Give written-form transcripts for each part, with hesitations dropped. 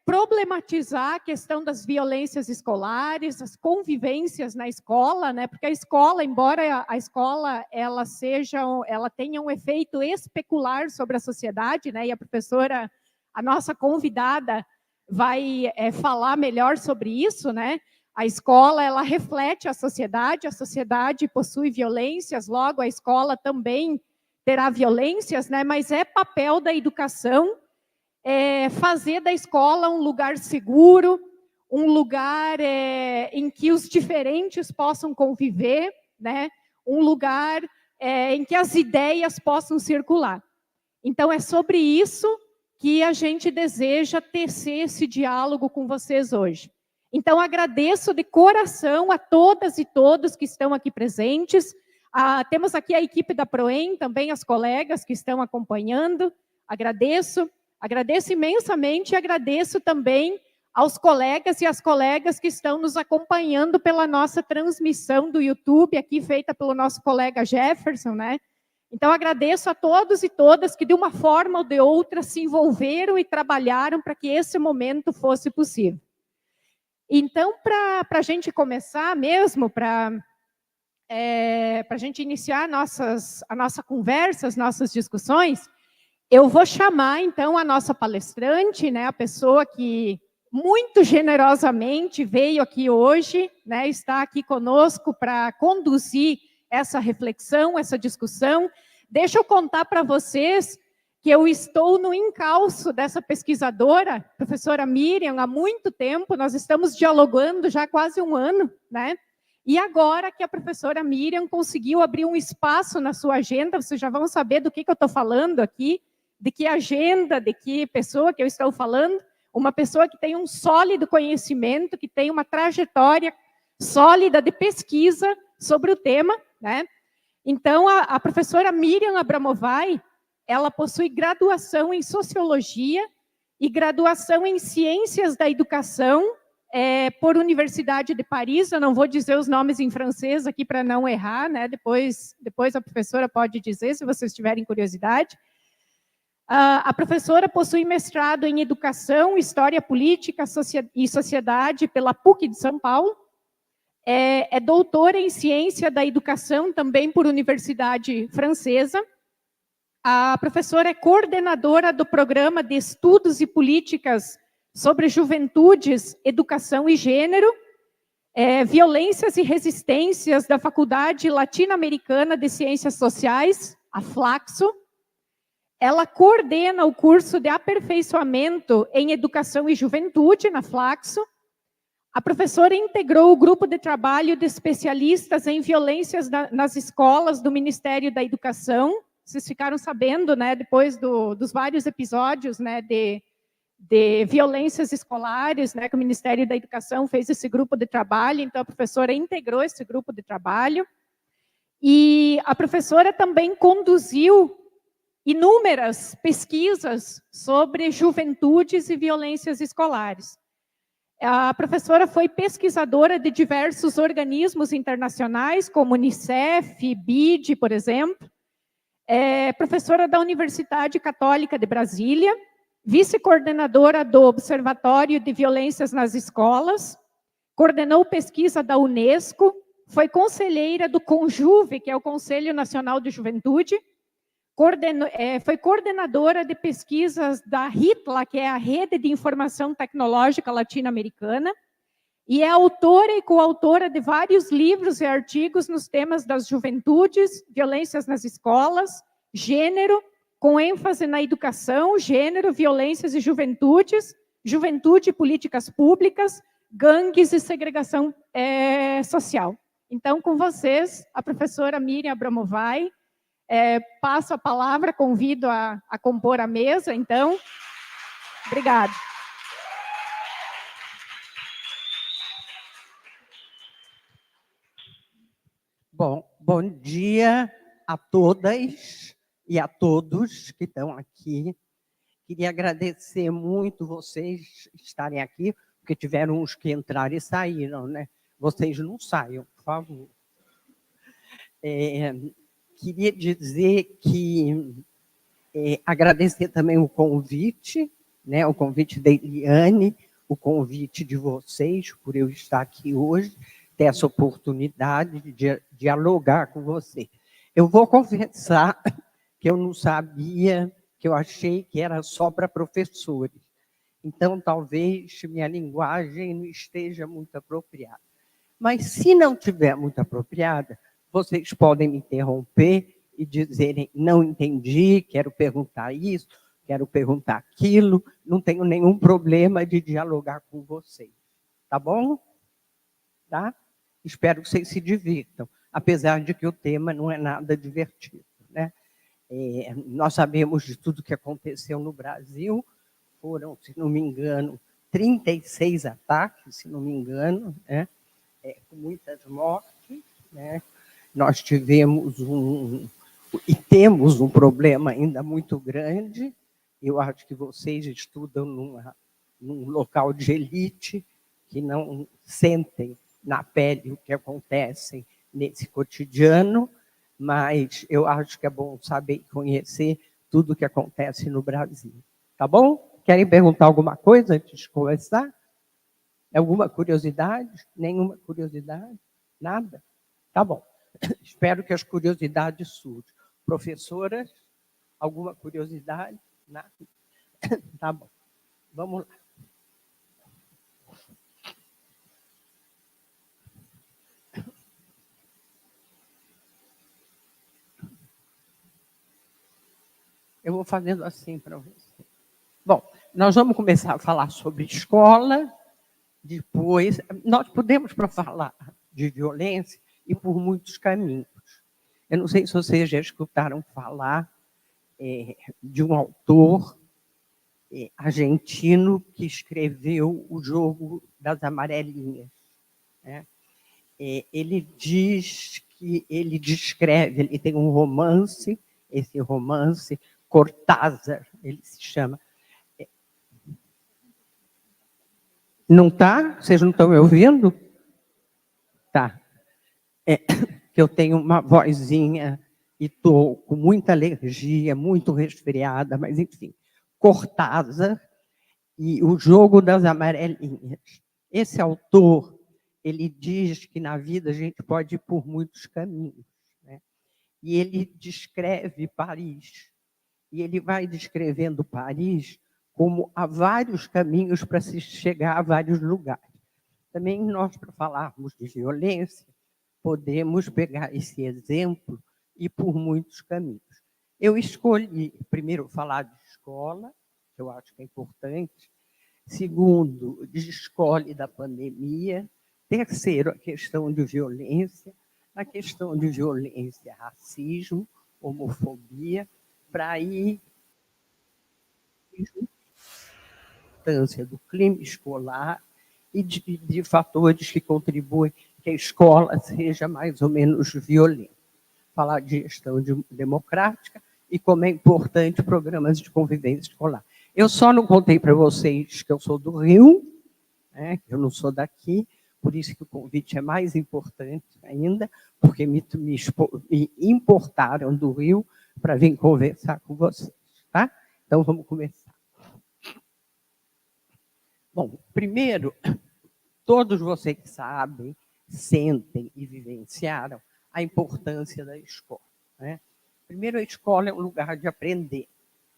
problematizar a questão das violências escolares, as convivências na escola, né? Porque a escola, embora a escola ela tenha um efeito especular sobre a sociedade, né? E a professora, a nossa convidada, vai falar melhor sobre isso, né? A escola ela reflete a sociedade possui violências, logo a escola também terá violências, né? Mas é papel da educação fazer da escola um lugar seguro, um lugar em que os diferentes possam conviver, né? Um lugar em que as ideias possam circular. Então, é sobre isso que a gente deseja tecer esse diálogo com vocês hoje. Então, agradeço de coração a todas e todos que estão aqui presentes. Temos aqui a equipe da Proem, também as colegas que estão acompanhando. Agradeço imensamente e agradeço também aos colegas e às colegas que estão nos acompanhando pela nossa transmissão do YouTube, aqui feita pelo nosso colega Jefferson, né? Então, agradeço a todos e todas que, de uma forma ou de outra, se envolveram e trabalharam para que esse momento fosse possível. Então, para a gente começar mesmo, para a gente iniciar a nossa conversa, as nossas discussões, eu vou chamar, então, a nossa palestrante, né, a pessoa que muito generosamente veio aqui hoje, né, está aqui conosco para conduzir essa reflexão, essa discussão. Deixa eu contar para vocês que eu estou no encalço dessa pesquisadora, professora Miriam, há muito tempo, nós estamos dialogando já há quase um ano, né? E agora que a professora Miriam conseguiu abrir um espaço na sua agenda, vocês já vão saber do que eu estou falando aqui, de que agenda, de que pessoa que eu estou falando, uma pessoa que tem um sólido conhecimento, que tem uma trajetória sólida de pesquisa sobre o tema, né? Então, a professora Miriam Abramovay, ela possui graduação em Sociologia e graduação em Ciências da Educação por Universidade de Paris. Eu não vou dizer os nomes em francês aqui para não errar, né? Depois a professora pode dizer, se vocês tiverem curiosidade. A professora possui mestrado em Educação, História Política e Sociedade pela PUC de São Paulo. É doutora em Ciência da Educação, também por Universidade Francesa. A professora é coordenadora do Programa de Estudos e Políticas sobre Juventudes, Educação e Gênero, Violências e Resistências da Faculdade Latino-Americana de Ciências Sociais, a Flaxo. Ela coordena o curso de aperfeiçoamento em Educação e Juventude, na Flaxo. A professora integrou o grupo de trabalho de especialistas em violências nas escolas do Ministério da Educação. Vocês ficaram sabendo, né, depois dos vários episódios, né, de violências escolares, né, que o Ministério da Educação fez esse grupo de trabalho. Então, a professora integrou esse grupo de trabalho. E a professora também conduziu inúmeras pesquisas sobre juventudes e violências escolares. A professora foi pesquisadora de diversos organismos internacionais, como Unicef, BID, por exemplo. Professora da Universidade Católica de Brasília, vice-coordenadora do Observatório de Violências nas Escolas, coordenou pesquisa da Unesco, foi conselheira do CONJUVE, que é o Conselho Nacional de Juventude, foi coordenadora de pesquisas da RITLA, que é a Rede de Informação Tecnológica Latino-Americana, e é autora e coautora de vários livros e artigos nos temas das juventudes, violências nas escolas, gênero, com ênfase na educação, gênero, violências e juventudes, juventude e políticas públicas, gangues e segregação social. Então, com vocês, a professora Miriam Abramovay. Passo a palavra, convido a compor a mesa, então. Obrigada. Bom dia a todas e a todos que estão aqui. Queria agradecer muito vocês estarem aqui, porque tiveram uns que entraram e saíram, né? Vocês não saiam, por favor. Queria dizer que agradecer também o convite né, o convite da Eliane, o convite de vocês, por eu estar aqui hoje, ter essa oportunidade de dialogar com você. Eu vou confessar que eu não sabia, que eu achei que era só para professores. Então, talvez minha linguagem não esteja muito apropriada. Mas, se não estiver muito apropriada, vocês podem me interromper e dizerem, não entendi, quero perguntar isso, quero perguntar aquilo, não tenho nenhum problema de dialogar com vocês. Tá bom? Tá? Espero que vocês se divirtam, apesar de que o tema não é nada divertido, né? Nós sabemos de tudo que aconteceu no Brasil, foram, se não me engano, 36 ataques, se não me engano, né? Com muitas mortes, né? Nós tivemos e temos um problema ainda muito grande. Eu acho que vocês estudam num local de elite, que não sentem na pele o que acontece nesse cotidiano, mas eu acho que é bom saber e conhecer tudo o que acontece no Brasil. Tá bom? Querem perguntar alguma coisa antes de começar? Alguma curiosidade? Nenhuma curiosidade? Nada? Tá bom. Espero que as curiosidades surjam. Professoras, alguma curiosidade? Nada? Tá bom. Vamos lá. Eu vou fazendo assim para você. Bom, nós vamos começar a falar sobre escola, depois nós podemos para falar de violência e por muitos caminhos. Eu não sei se vocês já escutaram falar de um autor argentino que escreveu O Jogo das Amarelinhas, né? Ele diz que ele descreve, ele tem um romance, esse romance, Cortázar, ele se chama. Não está? Vocês não estão me ouvindo? Tá. Que eu tenho uma vozinha e estou com muita alergia, muito resfriada, mas enfim. Cortázar e O Jogo das Amarelinhas. Esse autor, ele diz que na vida a gente pode ir por muitos caminhos, né? E ele descreve Paris. E ele vai descrevendo Paris como há vários caminhos para se chegar a vários lugares. Também nós, para falarmos de violência, podemos pegar esse exemplo e ir por muitos caminhos. Eu escolhi, primeiro, falar de escola, que eu acho que é importante. Segundo, de escola e da pandemia. Terceiro, a questão de violência. A questão de violência, racismo, homofobia, para ir importância do clima escolar e de fatores que contribuem que a escola seja mais ou menos violenta. Falar de gestão democrática e como é importante programas de convivência escolar. Eu só não contei para vocês que eu sou do Rio, né? Eu não sou daqui, por isso que o convite é mais importante ainda, porque me importaram do Rio para vir conversar com vocês. Tá? Então, vamos começar. Bom, primeiro, todos vocês sabem, sentem e vivenciaram a importância da escola, né? Primeiro, a escola é um lugar de aprender,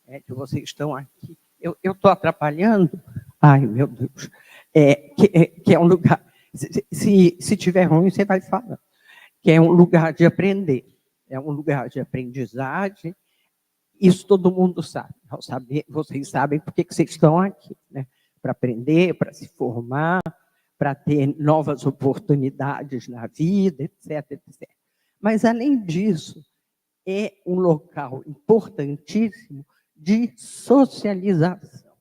né? Que vocês estão aqui. Eu estou atrapalhando? Ai, meu Deus. Que é um lugar... Se tiver ruim, você vai falar. Que é um lugar de aprender. É um lugar de aprendizagem. Isso todo mundo sabe. Vocês sabem por que vocês estão aqui, né? Para aprender, para se formar, para ter novas oportunidades na vida, etc, etc. Mas, além disso, é um local importantíssimo de socialização.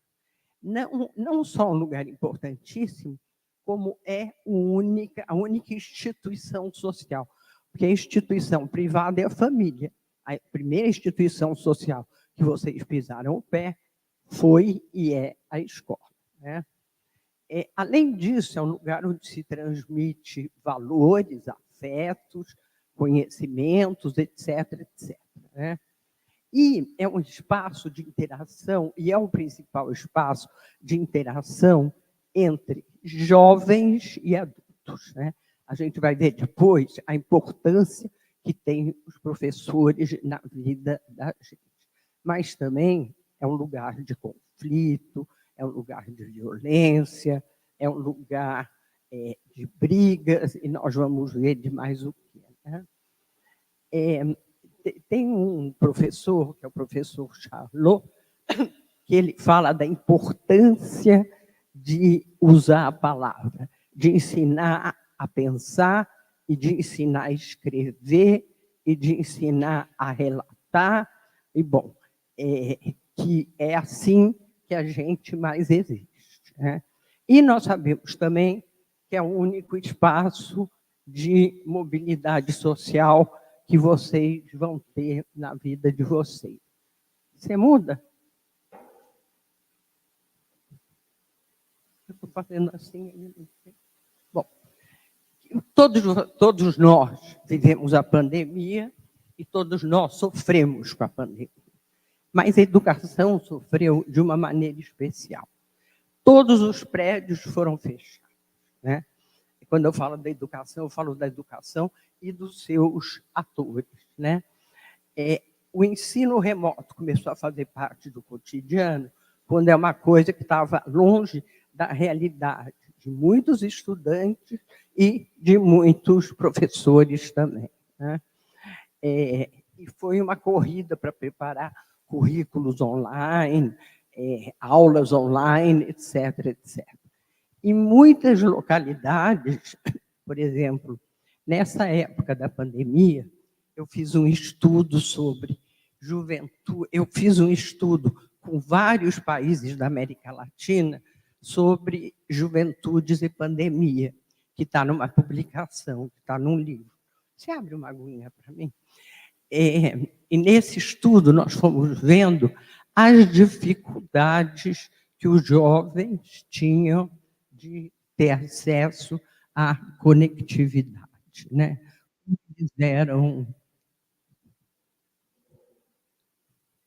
Não só um lugar importantíssimo, como é a única instituição social. Porque a instituição privada é a família. A primeira instituição social que vocês pisaram o pé foi e é a escola, né? Além disso, é um lugar onde se transmite valores, afetos, conhecimentos, etc, etc, né? E é um espaço de interação, e é o principal espaço de interação entre jovens e adultos, né? A gente vai ver depois a importância que tem os professores na vida da gente. Mas também é um lugar de conflito, é um lugar de violência, é um lugar de brigas, e nós vamos ver de mais o quê, né? Tem um professor, que é o professor Charlot, que ele fala da importância de usar a palavra, de ensinar a pensar e de ensinar a escrever e de ensinar a relatar. E, bom, que é assim que a gente mais existe, né? E nós sabemos também que é o único espaço de mobilidade social que vocês vão ter na vida de vocês. Você muda? Eu estou fazendo assim. Bom, todos nós vivemos a pandemia e todos nós sofremos com a pandemia. Mas a educação sofreu de uma maneira especial. Todos os prédios foram fechados, né? E quando eu falo da educação, eu falo da educação e dos seus atores, né? O ensino remoto começou a fazer parte do cotidiano quando é uma coisa que estava longe da realidade de muitos estudantes e de muitos professores também, né? E foi uma corrida para preparar currículos online, aulas online, etc, etc. Em muitas localidades, por exemplo, nessa época da pandemia, eu fiz um estudo sobre juventude, eu fiz um estudo com vários países da América Latina sobre juventudes e pandemia, que está numa publicação, que está num livro. Você abre uma aguinha para mim? E nesse estudo nós fomos vendo as dificuldades que os jovens tinham de ter acesso à conectividade, né? Eles eram...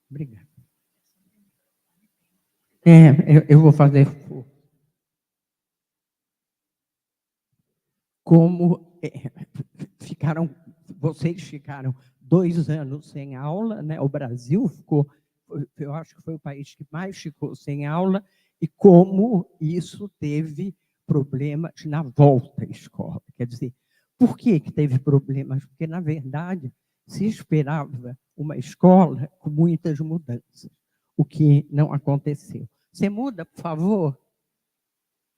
Obrigada. Eu vou fazer... Como vocês ficaram 2 anos sem aula, né? O Brasil ficou, eu acho que foi o país que mais ficou sem aula, e como isso teve problemas na volta à escola. Quer dizer, por que teve problemas? Porque, na verdade, se esperava uma escola com muitas mudanças, o que não aconteceu. Você muda, por favor?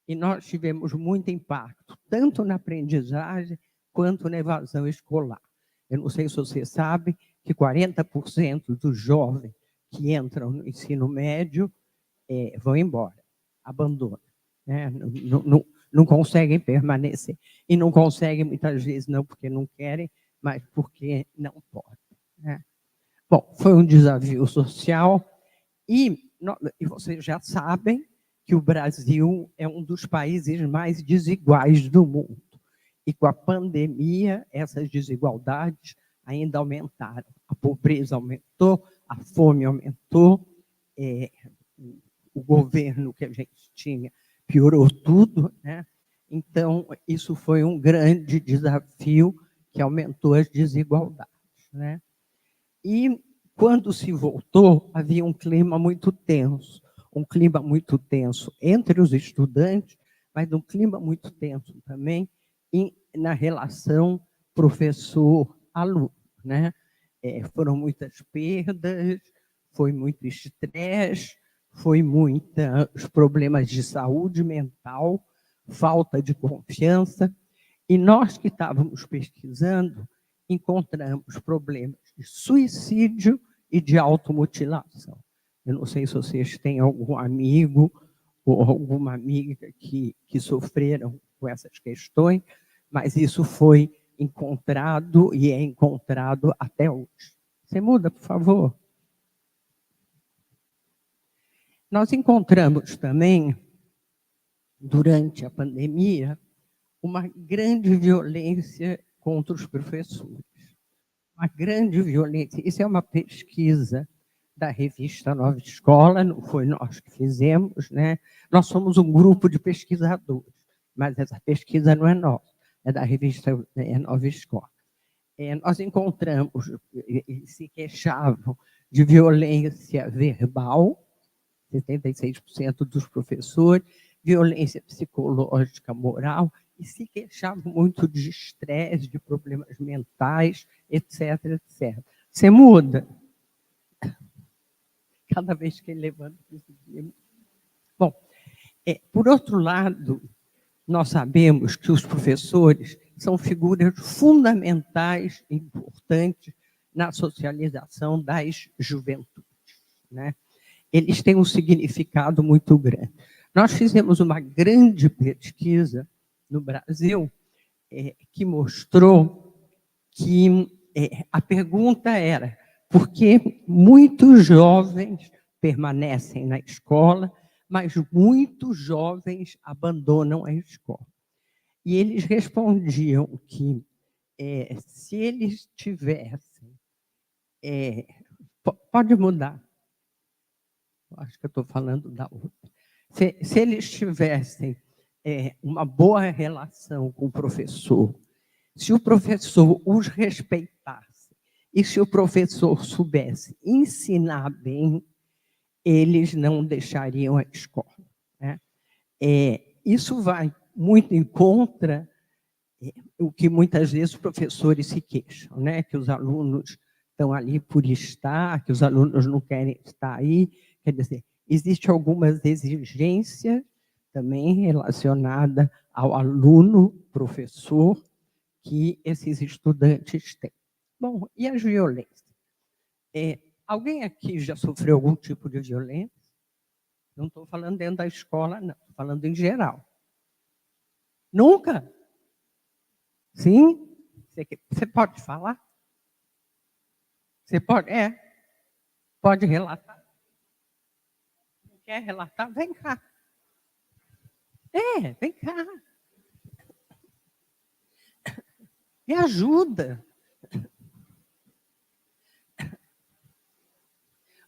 E nós tivemos muito impacto, tanto na aprendizagem quanto na evasão escolar. Eu não sei se você sabe que 40% dos jovens que entram no ensino médio vão embora, abandonam, né? Não conseguem permanecer. E não conseguem, muitas vezes, não porque não querem, mas porque não podem, né? Bom, foi um desafio social e vocês já sabem que o Brasil é um dos países mais desiguais do mundo. E com a pandemia, essas desigualdades ainda aumentaram. A pobreza aumentou, a fome aumentou, o governo que a gente tinha piorou tudo, né? Então, isso foi um grande desafio que aumentou as desigualdades, né? E, quando se voltou, havia um clima muito tenso entre os estudantes, mas um clima muito tenso também na relação professor-aluno, né? Foram muitas perdas, foi muito estresse, foi muitos problemas de saúde mental, falta de confiança, e nós que estávamos pesquisando, encontramos problemas de suicídio e de automutilação. Eu não sei se vocês têm algum amigo ou alguma amiga que sofreram com essas questões, mas isso foi encontrado e é encontrado até hoje. Você muda, por favor? Nós encontramos também, durante a pandemia, uma grande violência contra os professores. Uma grande violência. Isso é uma pesquisa da revista Nova Escola, não foi nós que fizemos, né? Nós somos um grupo de pesquisadores, mas essa pesquisa não é nossa, é da revista Nova Escola. Nós encontramos, se queixavam de violência verbal, 76% dos professores, violência psicológica, moral, e se queixavam muito de estresse, de problemas mentais, etc, etc. Você muda? Cada vez que ele levanta. Bom, por outro lado, nós sabemos que os professores são figuras fundamentais e importantes na socialização das juventudes, né? Eles têm um significado muito grande. Nós fizemos uma grande pesquisa no Brasil que mostrou que a pergunta era por que muitos jovens permanecem na escola, mas muitos jovens abandonam a escola. E eles respondiam que, se eles tivessem... pode mudar. Acho que eu estou falando da outra. Se eles tivessem uma boa relação com o professor, se o professor os respeitasse e se o professor soubesse ensinar bem, eles não deixariam a escola, né? Isso vai muito em contra o que muitas vezes os professores se queixam, né? Que os alunos estão ali por estar, que os alunos não querem estar aí. Quer dizer, existem algumas exigências também relacionadas ao aluno, professor, que esses estudantes têm. Bom, e as violências? Alguém aqui já sofreu algum tipo de violência? Não estou falando dentro da escola, não. Estou falando em geral. Nunca? Sim? Você pode falar? Você pode? Pode relatar? Não quer relatar? Vem cá. Vem cá. Me ajuda.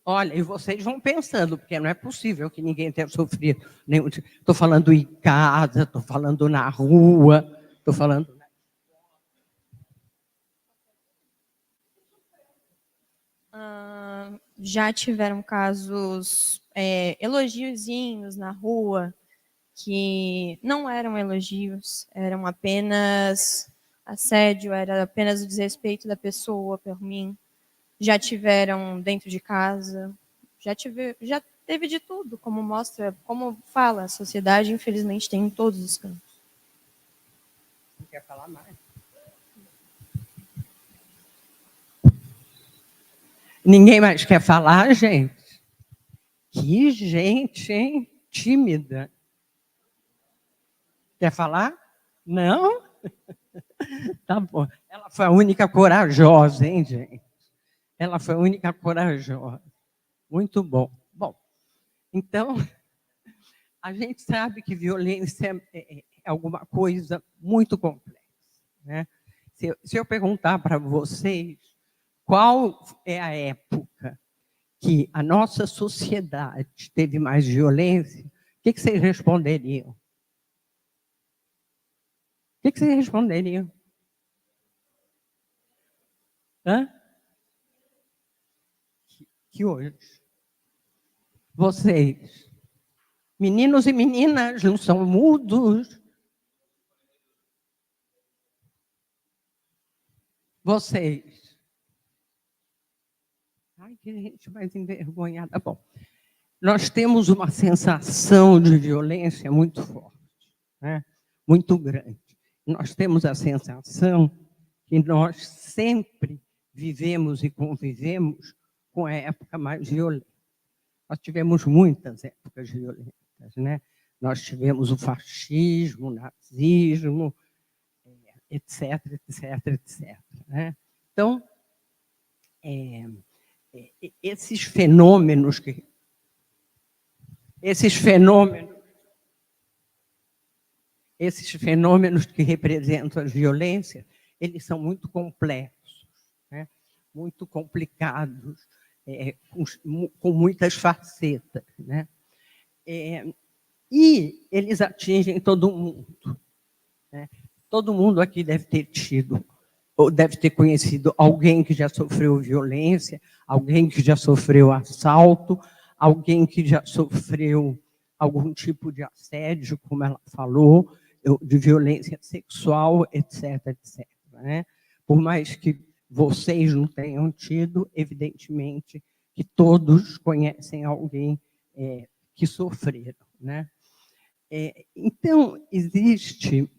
Olha, e vocês vão pensando, porque não é possível que ninguém tenha sofrido nenhum. Estou falando em casa, estou falando na rua, estou falando... Já tiveram casos, elogiozinhos na rua, que não eram elogios, eram apenas assédio, era apenas o desrespeito da pessoa por mim. Já tiveram dentro de casa, já teve de tudo, como mostra, como fala, a sociedade, infelizmente, tem em todos os campos. Não quer falar mais? Ninguém mais quer falar, gente? Que gente, hein? Tímida. Quer falar? Não? Tá bom. Ela foi a única corajosa, hein, gente? Ela foi a única corajosa. Muito bom. Bom, então, a gente sabe que violência é alguma coisa muito complexa, né? Se eu perguntar para vocês qual é a época que a nossa sociedade teve mais violência, o que vocês responderiam? O que vocês responderiam? Que hoje? Vocês, meninos e meninas, não são mudos? Vocês? Ai, que gente mais envergonhada. Bom, nós temos uma sensação de violência muito forte, né? Muito grande. Nós temos a sensação que nós sempre vivemos e convivemos com a época mais violenta. Nós tivemos muitas épocas violentas, né? Nós tivemos o fascismo, o nazismo, etc, etc, etc. Né? Então, esses fenômenos que representam as violências, eles são muito complexos, né? Muito complicados, com muitas facetas, né? E eles atingem todo mundo, né? Todo mundo aqui deve ter tido, ou deve ter conhecido alguém que já sofreu violência, alguém que já sofreu assalto, alguém que já sofreu algum tipo de assédio, como ela falou, de violência sexual, etc, etc, né? Por mais que vocês não tenham tido, evidentemente, que todos conhecem alguém que sofreram, né? Então, existe,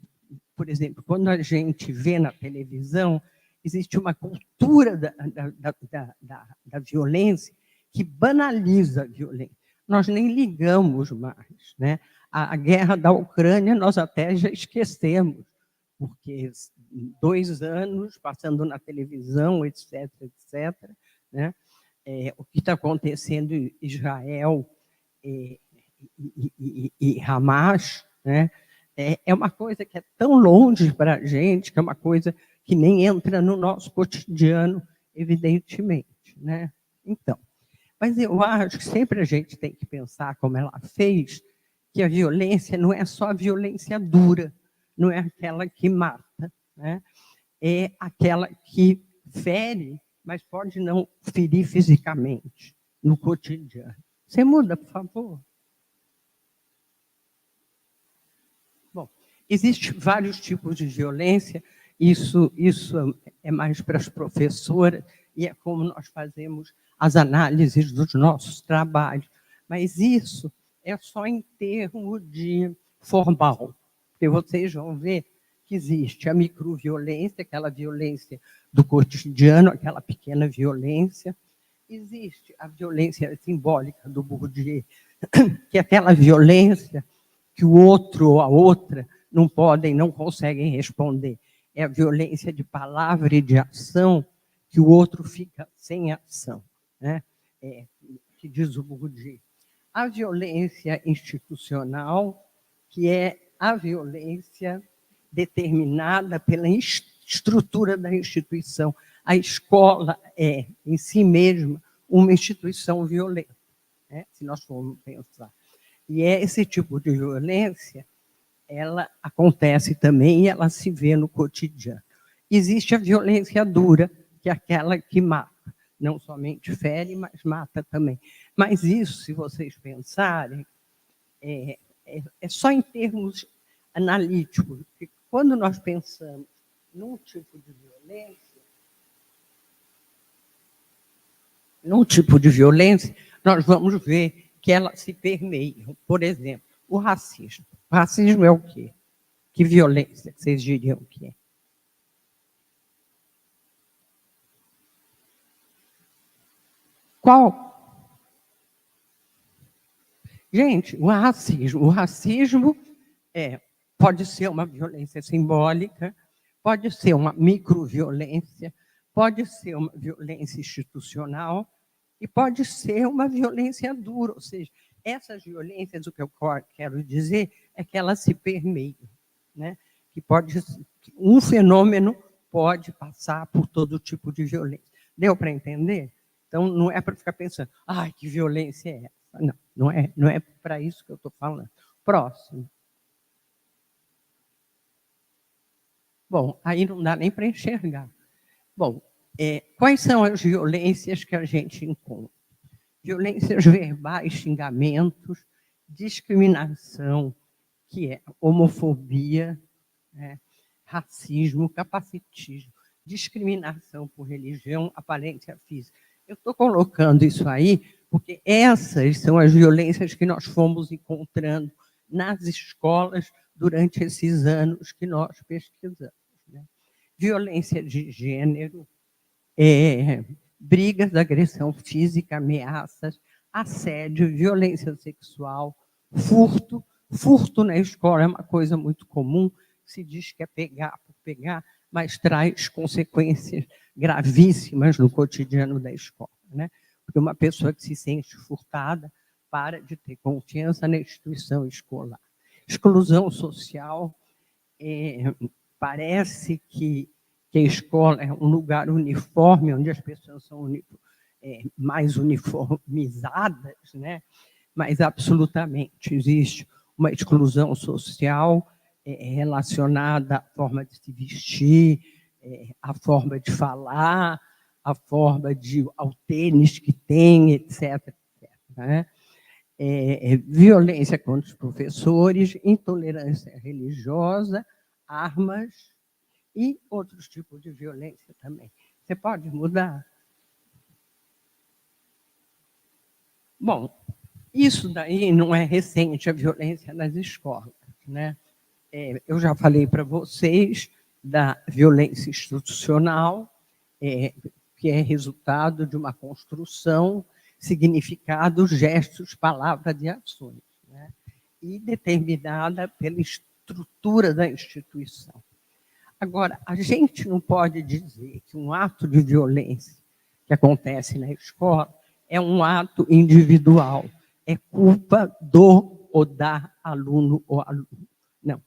por exemplo, quando a gente vê na televisão, existe uma cultura da violência que banaliza a violência. Nós nem ligamos mais, né? A guerra da Ucrânia nós até já esquecemos, porque 2 anos passando na televisão, etc, etc, né? O que está acontecendo em Israel e Hamas, né? É uma coisa que é tão longe para a gente, que é uma coisa que nem entra no nosso cotidiano, evidentemente, né? Então, mas eu acho que sempre a gente tem que pensar, como ela fez, que a violência não é só a violência dura, não é aquela que mata, né? É aquela que fere, mas pode não ferir fisicamente, no cotidiano. Você muda, por favor? Bom, existem vários tipos de violência, isso é mais para as professoras, e é como nós fazemos as análises dos nossos trabalhos. Mas isso é só em termos de formal, porque vocês vão ver que existe a microviolência, aquela violência do cotidiano, aquela pequena violência. Existe a violência simbólica do Bourdieu, que é aquela violência que o outro ou a outra não podem, não conseguem responder. É a violência de palavra e de ação, que o outro fica sem ação, né? Que diz o Bourdieu. A violência institucional, que é a violência determinada pela estrutura da instituição. A escola é, em si mesma, uma instituição violenta, né? Se nós formos pensar. E esse tipo de violência, ela acontece também e ela se vê no cotidiano. Existe a violência dura, que é aquela que mata. Não somente fere, mas mata também. Mas isso, se vocês pensarem, é só em termos analíticos. Porque quando nós pensamos num tipo de violência, nós vamos ver que elas se permeiam. Por exemplo, o racismo. O racismo é o quê? Que violência vocês diriam que é? Qual? Gente, o racismo pode ser uma violência simbólica, pode ser uma microviolência, pode ser uma violência institucional e pode ser uma violência dura. Ou seja, essas violências, o que eu quero dizer é que elas se permeiam, né? Um fenômeno pode passar por todo tipo de violência. Deu para entender? Então, não é para ficar pensando, ai, que violência é essa? Não é para isso que eu estou falando. Próximo. Bom, aí não dá nem para enxergar. Bom, quais são as violências que a gente encontra? Violências verbais, xingamentos, discriminação, que é homofobia, né, racismo, capacitismo, discriminação por religião, aparência física. Eu estou colocando isso aí porque essas são as violências que nós fomos encontrando nas escolas durante esses anos que nós pesquisamos, né? Violência de gênero, brigas, agressão física, ameaças, assédio, violência sexual, furto. Furto na escola é uma coisa muito comum, se diz que é pegar por pegar, mas traz consequências gravíssimas no cotidiano da escola, né? Porque uma pessoa que se sente furtada para de ter confiança na instituição escolar. Exclusão social, parece que a escola é um lugar uniforme, onde as pessoas são mais uniformizadas, né? Mas absolutamente existe uma exclusão social relacionada à forma de se vestir, à forma de falar, à forma ao tênis que tem, etc. Né? Violência contra os professores, intolerância religiosa, armas e outros tipos de violência também. Você pode mudar? Bom, isso daí não é recente, a violência nas escolas, né? Eu já falei para vocês da violência institucional, que é resultado de uma construção, significado, gestos, palavras e ações, né? E determinada pela estrutura da instituição. Agora, a gente não pode dizer que um ato de violência que acontece na escola é um ato individual, é culpa do ou da aluno ou aluno. Não.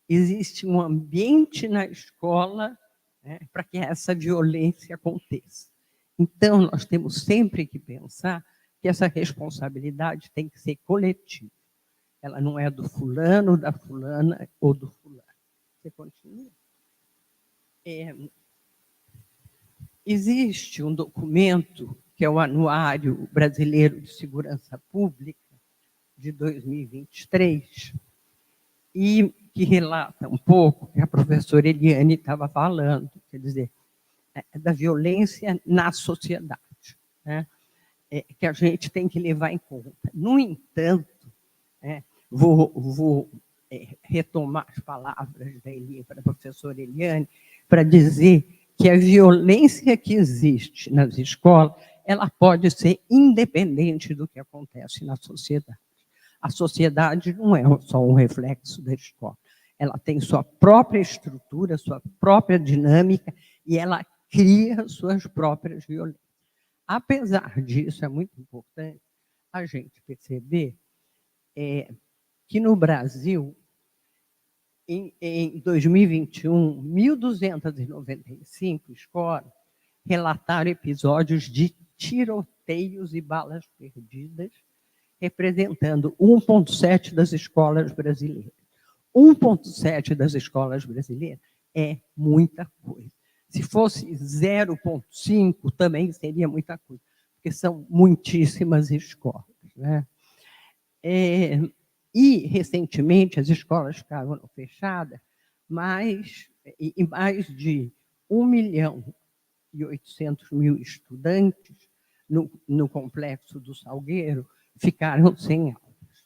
Existe um ambiente na escola, né, para que essa violência aconteça. Então, nós temos sempre que pensar que essa responsabilidade tem que ser coletiva. Ela não é do fulano, da fulana ou do fulano. Você continua? Existe um documento, que é o Anuário Brasileiro de Segurança Pública, de 2023, e que relata um pouco o que a professora Eliane estava falando, quer dizer, da violência na sociedade, né? Que a gente tem que levar em conta. No entanto, vou retomar as palavras da professora Eliane para dizer que a violência que existe nas escolas, ela pode ser independente do que acontece na sociedade. A sociedade não é só um reflexo da escola. Ela tem sua própria estrutura, sua própria dinâmica, e ela cria suas próprias violências. Apesar disso, é muito importante a gente perceber que no Brasil, em 2021, 1.295 escolas relataram episódios de tiroteios e balas perdidas, representando 1,7% das escolas brasileiras. 1,7% das escolas brasileiras é muita coisa. Se fosse 0,5%, também seria muita coisa, porque são muitíssimas escolas, né? E, recentemente, as escolas ficaram fechadas, mais de 1.800.000 estudantes no Complexo do Salgueiro ficaram sem aulas.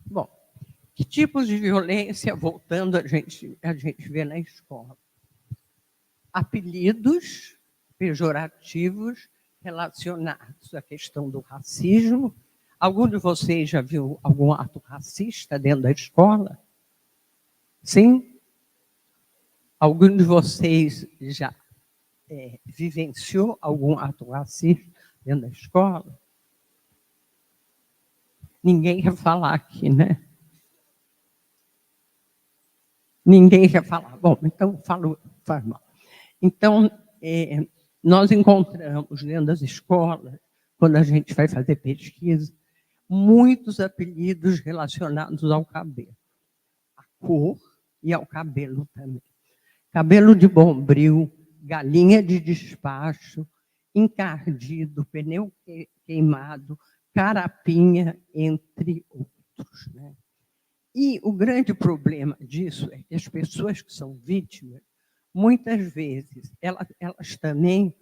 Bom, que tipos de violência, voltando, a gente vê na escola? Apelidos pejorativos relacionados à questão do racismo. Algum de vocês já viu algum ato racista dentro da escola? Sim? Algum de vocês já vivenciou algum ato racista dentro da escola? Ninguém quer falar aqui, né? Ninguém quer falar. Bom, então, faz mal. Então, nós encontramos dentro das escolas, quando a gente vai fazer pesquisa, muitos apelidos relacionados ao cabelo, à cor e ao cabelo também. Cabelo de bombril, galinha de despacho, encardido, pneu queimado, carapinha, entre outros, né? E o grande problema disso é que as pessoas que são vítimas, muitas vezes, elas também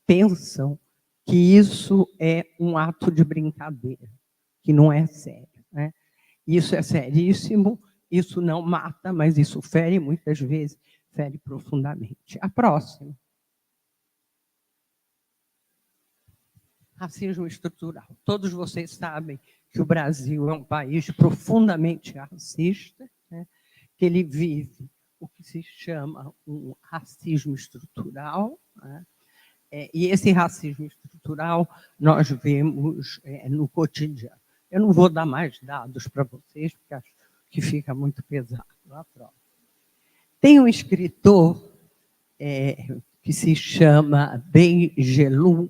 pensam que isso é um ato de brincadeira, que não é sério, né? Isso é seríssimo, isso não mata, mas isso fere, muitas vezes, fere profundamente. A próxima. Racismo estrutural. Todos vocês sabem que o Brasil é um país profundamente racista, né? Que ele vive o que se chama um racismo estrutural, né? E esse racismo estrutural nós vemos no cotidiano. Eu não vou dar mais dados para vocês, porque acho que fica muito pesado. Tem um escritor que se chama Beijelu,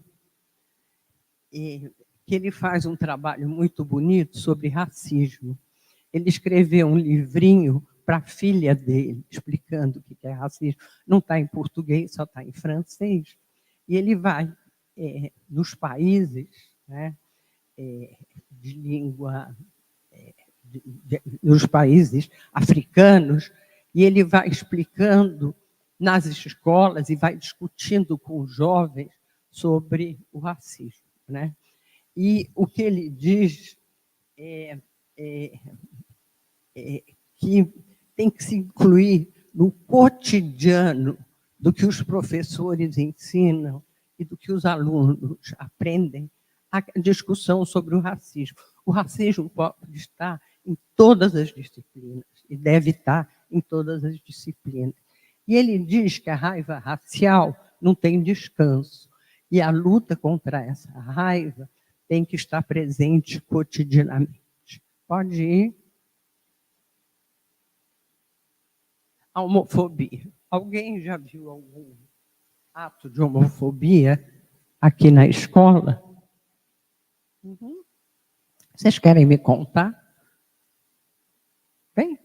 que ele faz um trabalho muito bonito sobre racismo. Ele escreveu um livrinho para a filha dele, explicando o que é racismo. Não está em português, só está em francês. E ele vai nos países, né, de língua, nos países africanos, e ele vai explicando nas escolas e vai discutindo com os jovens sobre o racismo, né? E o que ele diz que tem que se incluir no cotidiano do que os professores ensinam e do que os alunos aprendem, a discussão sobre o racismo. O racismo pode estar em todas as disciplinas e deve estar em todas as disciplinas. E ele diz que a raiva racial não tem descanso, e a luta contra essa raiva tem que estar presente cotidianamente. Pode ir. A homofobia. Alguém já viu algum ato de homofobia aqui na escola? Uhum. Vocês querem me contar? Vem.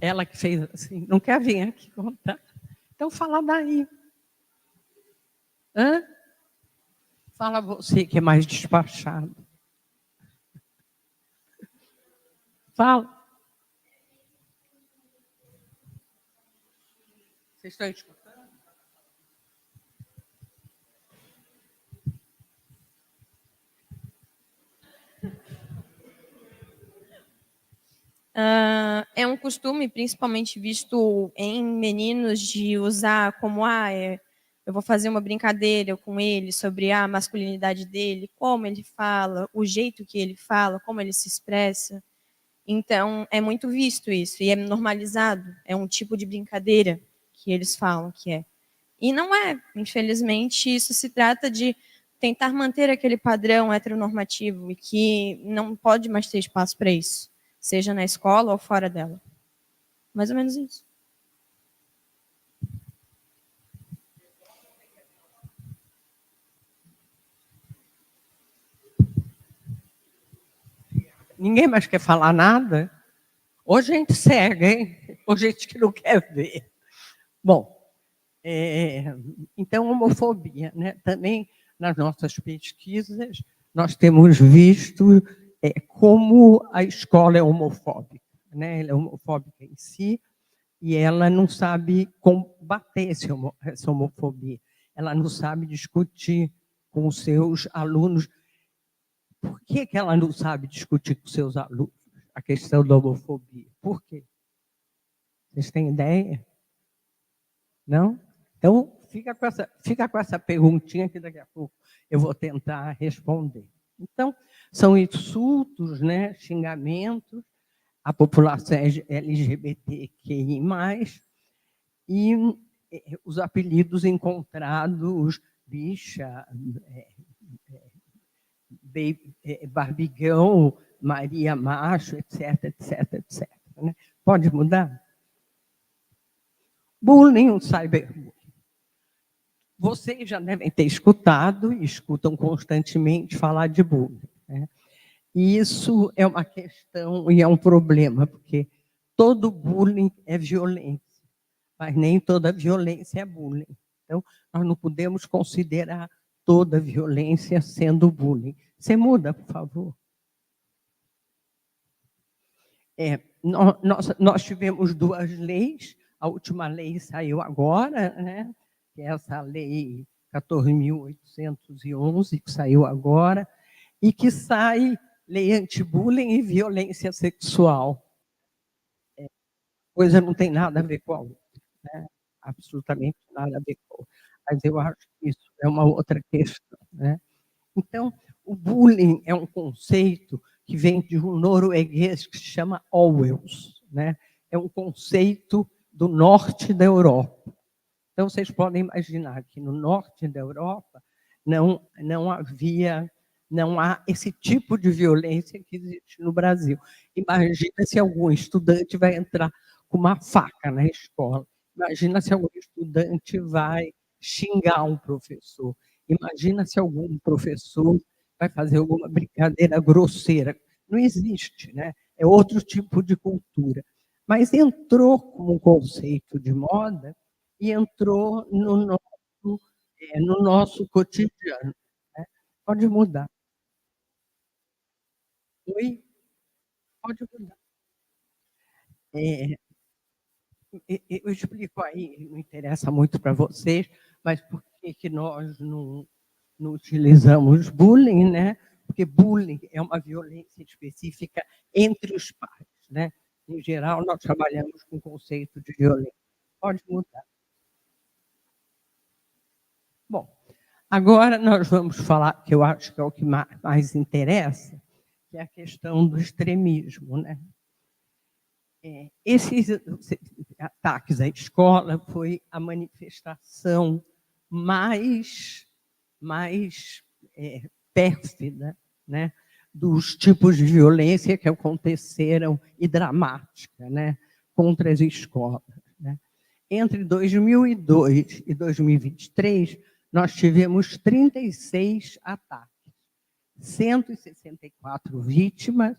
Ela que fez assim, não quer vir aqui contar. Então, fala daí. Hã? Fala você, que é mais despachado. Fala. Vocês estão escutando? É um costume, principalmente visto em meninos, de usar como eu vou fazer uma brincadeira com ele sobre a masculinidade dele, como ele fala, o jeito que ele fala, como ele se expressa. Então, é muito visto isso, e é normalizado. É um tipo de brincadeira que eles falam que é. E não é. Infelizmente, isso se trata de tentar manter aquele padrão heteronormativo e que não pode mais ter espaço para isso, seja na escola ou fora dela. Mais ou menos isso. Ninguém mais quer falar nada? Hoje a gente segue, hein? Hoje a gente que não quer ver. Bom, então, homofobia, né? Também nas nossas pesquisas, nós temos visto como a escola é homofóbica, né? Ela é homofóbica em si, e ela não sabe combater essa homofobia. Ela não sabe discutir com os seus alunos. Por que ela não sabe discutir com seus alunos a questão da homofobia? Por quê? Vocês têm ideia? Não? Então, fica com essa perguntinha que daqui a pouco eu vou tentar responder. Então, são insultos, né, xingamentos à população LGBTQI+, e os apelidos encontrados, bicha, Barbigão, Maria Macho, etc, etc, etc. Né? Pode mudar? Bullying, cyberbullying. Vocês já devem ter escutado e escutam constantemente falar de bullying. Né? E isso é uma questão e é um problema, porque todo bullying é violência, mas nem toda violência é bullying. Então, nós não podemos considerar toda violência sendo bullying. Você muda, por favor. Nós tivemos 2 leis. A última lei saiu agora, né? Que é essa lei 14.811, que saiu agora, e que sai lei anti-bullying e violência sexual. Coisa não tem nada a ver com a outra, né? Absolutamente nada a ver com a outra. Mas eu acho que isso é uma outra questão, né? Então, o bullying é um conceito que vem de um norueguês que se chama Orwells, né? É um conceito do norte da Europa. Então, vocês podem imaginar que no norte da Europa não há esse tipo de violência que existe no Brasil. Imagina se algum estudante vai entrar com uma faca na escola. Imagina se algum estudante vai xingar um professor. Imagina se algum professor vai fazer alguma brincadeira grosseira. Não existe, né? É outro tipo de cultura. Mas entrou como um conceito de moda e entrou no nosso cotidiano, né? Pode mudar. Oi? Pode mudar. Eu explico aí, não interessa muito para vocês, mas por que nós não utilizamos bullying, né? Porque bullying é uma violência específica entre os pares, né? Em geral, nós trabalhamos com o conceito de violência. Pode mudar. Bom, agora nós vamos falar, que eu acho que é o que mais interessa, que é a questão do extremismo, né? Esses ataques à escola foi a manifestação mais pérfida, né, dos tipos de violência que aconteceram e dramática, né, contra as escolas, né. Entre 2002 e 2023, nós tivemos 36 ataques, 164 vítimas,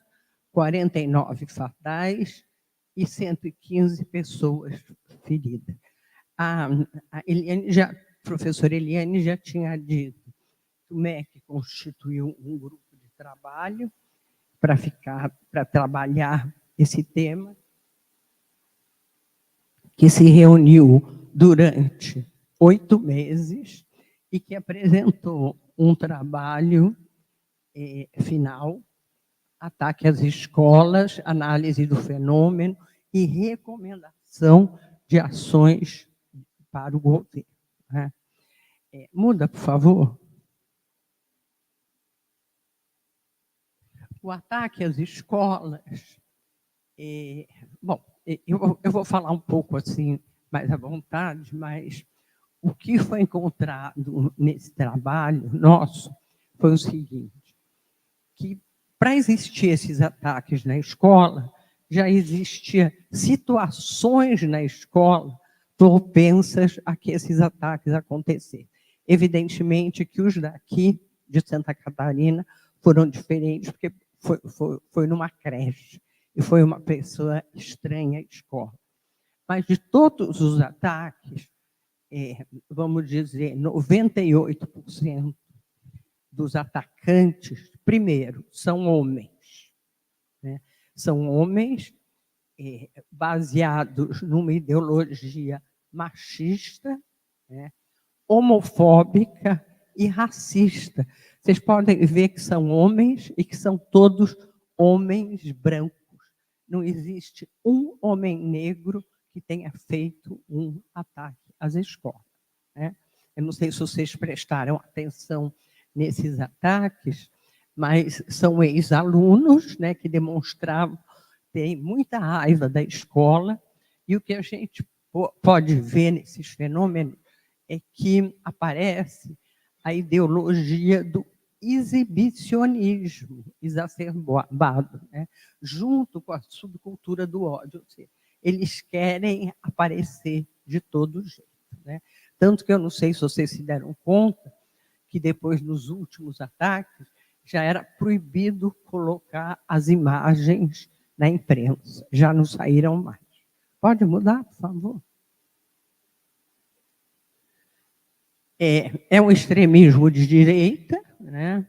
49 fatais e 115 pessoas feridas. A professora Eliane já tinha dito que o MEC constituiu um grupo de trabalho para trabalhar esse tema, que se reuniu durante 8 meses e que apresentou um trabalho final, ataque às escolas, análise do fenômeno e recomendação de ações para o governo, né? Muda, por favor. O ataque às escolas, bom, eu vou falar um pouco assim, mais à vontade, mas o que foi encontrado nesse trabalho nosso foi o seguinte, que para existir esses ataques na escola, já existiam situações na escola propensas a que esses ataques acontecessem. Evidentemente que os daqui, de Santa Catarina, foram diferentes, porque foi numa creche, e foi uma pessoa estranha à escola. Mas de todos os ataques, vamos dizer, 98% dos atacantes, primeiro, são homens, né? São homens baseados numa ideologia machista, né? Homofóbica e racista. Vocês podem ver que são homens e que são todos homens brancos. Não existe um homem negro que tenha feito um ataque às escolas, né? Eu não sei se vocês prestaram atenção nesses ataques, mas são ex-alunos, né, que demonstravam ter muita raiva da escola, e o que a gente pode ver nesses fenômenos é que aparece a ideologia do exibicionismo exacerbado, né, junto com a subcultura do ódio. Ou seja, eles querem aparecer de todo jeito, né? Tanto que eu não sei se vocês se deram conta que depois, nos últimos ataques, já era proibido colocar as imagens na imprensa, já não saíram mais. Pode mudar, por favor? É um extremismo de direita, né?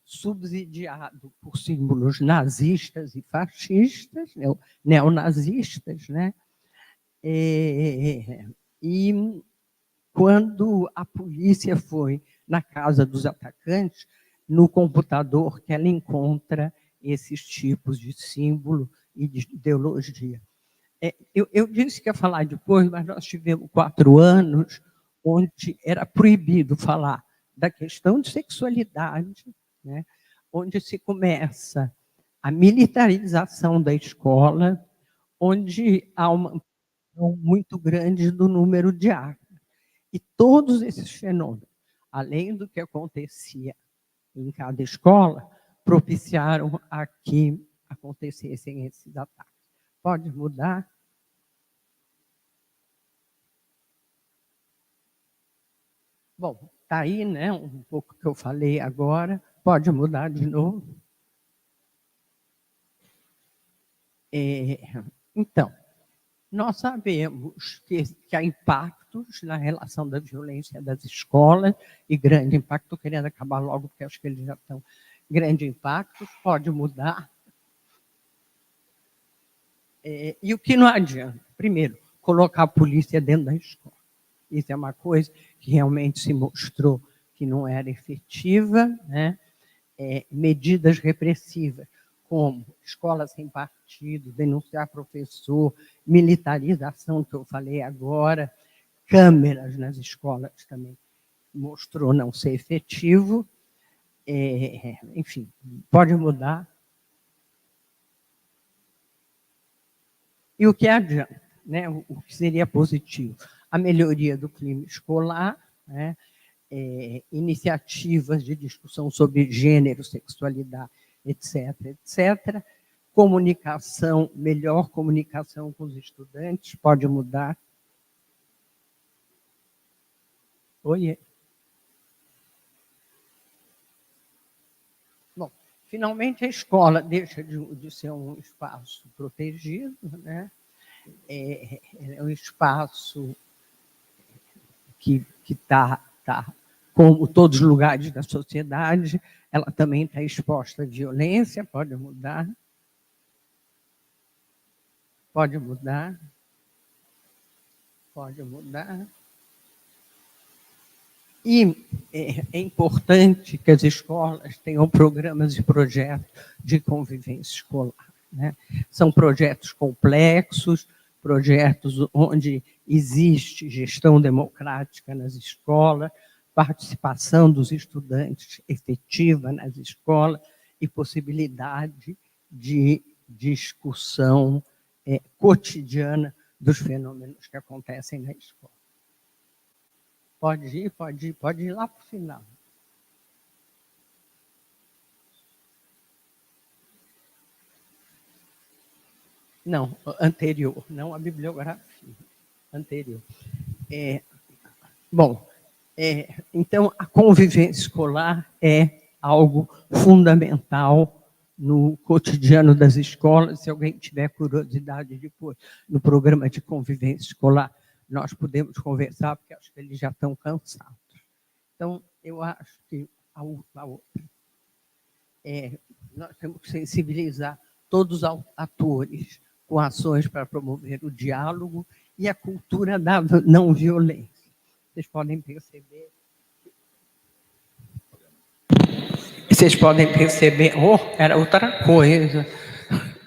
Subsidiado por símbolos nazistas e fascistas, neonazistas, né? E quando a polícia foi na casa dos atacantes, no computador que ela encontra esses tipos de símbolo e de ideologia. Eu disse que ia falar depois, mas nós tivemos 4 anos onde era proibido falar da questão de sexualidade, né? Onde se começa a militarização da escola, onde há uma muito grande do número de armas. E todos esses fenômenos, além do que acontecia em cada escola, propiciaram a que acontecessem esses ataques. Pode mudar? Bom, está aí, né, um pouco que eu falei agora. Pode mudar de novo. Então, nós sabemos que há impactos na relação da violência das escolas, e grande impacto, estou querendo acabar logo, porque acho que eles já estão. Grande impacto, pode mudar. E o que não adianta? Primeiro, colocar a polícia dentro da escola. Isso é uma coisa que realmente se mostrou que não era efetiva, né? Medidas repressivas, como escola sem partido, denunciar professor, militarização, que eu falei agora, câmeras nas escolas também mostrou não ser efetivo. Enfim, pode mudar. E o que adianta, né? O que seria positivo? A melhoria do clima escolar, né? Iniciativas de discussão sobre gênero, sexualidade, etc., etc. Comunicação, melhor comunicação com os estudantes, pode mudar. Oiê. Bom, finalmente a escola deixa de ser um espaço protegido, né? É um espaço que está, como todos os lugares da sociedade, ela também está exposta à violência, pode mudar. Pode mudar. Pode mudar. E é importante que as escolas tenham programas e projetos de convivência escolar, né? São projetos complexos, projetos onde existe gestão democrática nas escolas, participação dos estudantes efetiva nas escolas e possibilidade de discussão cotidiana dos fenômenos que acontecem na escola. Pode ir lá para o final. Não, anterior, não a bibliografia. Anterior. Bom, então, a convivência escolar é algo fundamental no cotidiano das escolas. Se alguém tiver curiosidade depois, no programa de convivência escolar, nós podemos conversar, porque acho que eles já estão cansados. Então, eu acho que a outra. Nós temos que sensibilizar todos os atores com ações para promover o diálogo e a cultura da não violência. Vocês podem perceber. Era outra coisa.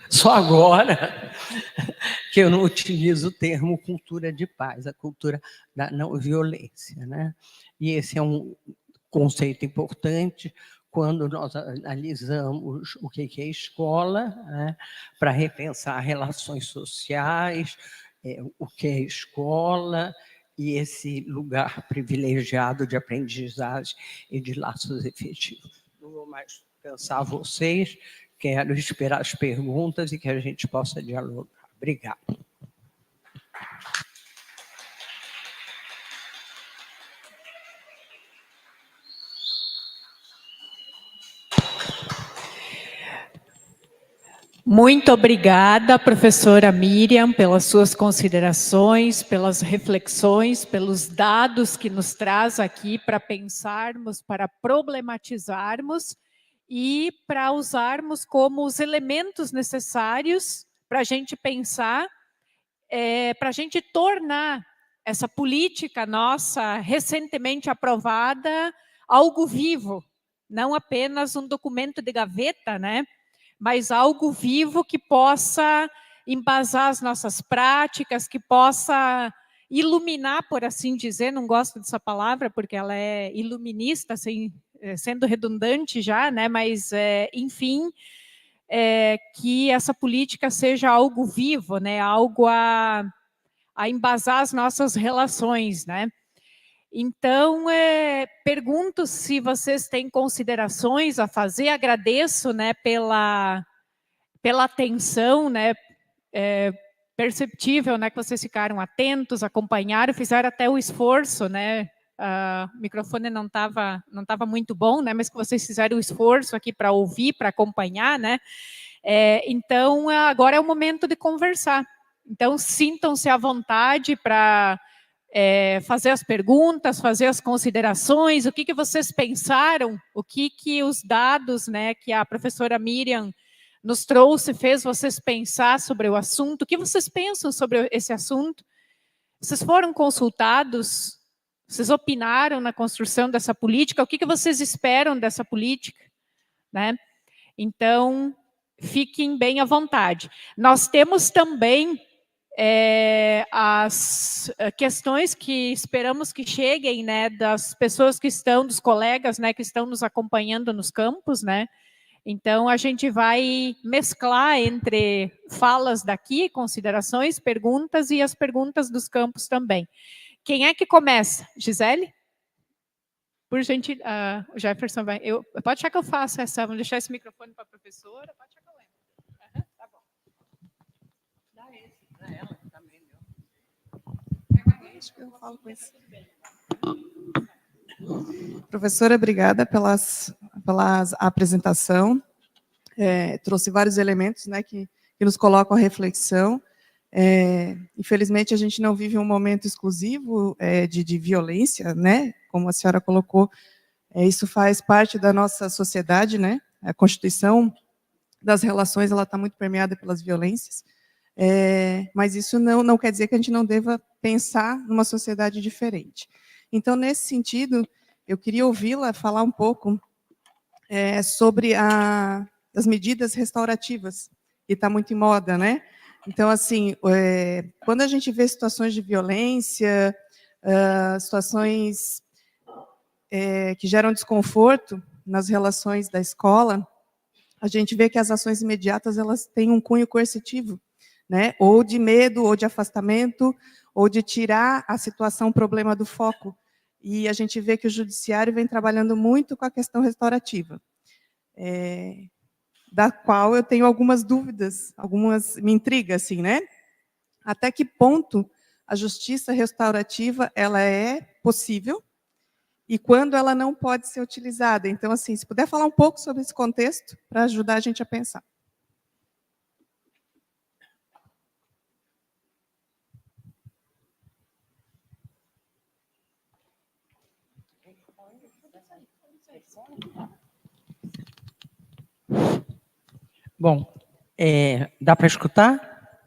Só agora que eu não utilizo o termo cultura de paz, a cultura da não violência, né? E esse é um conceito importante quando nós analisamos o que é escola, né? Para repensar relações sociais, o que é escola e esse lugar privilegiado de aprendizagem e de laços efetivos. Não vou mais cansar vocês, quero esperar as perguntas e que a gente possa dialogar. Obrigada. Muito obrigada, professora Miriam, pelas suas considerações, pelas reflexões, pelos dados que nos traz aqui para pensarmos, para problematizarmos e para usarmos como os elementos necessários para a gente pensar, para a gente tornar essa política nossa, recentemente aprovada, algo vivo, não apenas um documento de gaveta, né? Mas algo vivo que possa embasar as nossas práticas, que possa iluminar, por assim dizer, não gosto dessa palavra, porque ela é iluminista, sendo redundante já, né? Mas, enfim, que essa política seja algo vivo, né? Algo a embasar as nossas relações, né? Então, pergunto se vocês têm considerações a fazer, agradeço, né, pela atenção, né, perceptível, né, que vocês ficaram atentos, acompanharam, fizeram até o esforço, né, o microfone não estava muito bom, né? Mas que vocês fizeram o esforço aqui para ouvir, para acompanhar, né? Então, agora é o momento de conversar. Então, sintam-se à vontade para fazer as perguntas, fazer as considerações, o que vocês pensaram, o que os dados, né, que a professora Miriam nos trouxe, fez vocês pensar sobre o assunto, o que vocês pensam sobre esse assunto? Vocês foram consultados? Vocês opinaram na construção dessa política? O que vocês esperam dessa política? Né? Então, fiquem bem à vontade. Nós temos também as questões que esperamos que cheguem, né, das pessoas que estão, dos colegas, né, que estão nos acompanhando nos campos, né? Então, a gente vai mesclar entre falas daqui, considerações, perguntas e as perguntas dos campos também. Quem é que começa? Gisele? Por gente, o Jefferson vai... pode deixar que eu faça essa... Vamos deixar esse microfone para a professora. Pode deixar que eu lembro. Tá bom. Dá esse para ela também. Acho que eu falo com isso. Professora, obrigada pela apresentação. Trouxe vários elementos, né, que nos colocam à reflexão. Infelizmente, a gente não vive um momento exclusivo de violência, né? Como a senhora colocou, isso faz parte da nossa sociedade, né? A constituição das relações ela está muito permeada pelas violências, mas isso não quer dizer que a gente não deva pensar numa sociedade diferente. Então, nesse sentido, eu queria ouvi-la falar um pouco sobre as medidas restaurativas, que está muito em moda, né? Então, assim, quando a gente vê situações de violência, situações que geram desconforto nas relações da escola, a gente vê que as ações imediatas elas têm um cunho coercitivo, né? Ou de medo, ou de afastamento, ou de tirar a situação, o problema do foco. E a gente vê que o judiciário vem trabalhando muito com a questão restaurativa, da qual eu tenho algumas dúvidas, me intriga, assim, né? Até que ponto a justiça restaurativa ela é possível e quando ela não pode ser utilizada. Então, assim, se puder falar um pouco sobre esse contexto, para ajudar a gente a pensar. Bom, dá para escutar?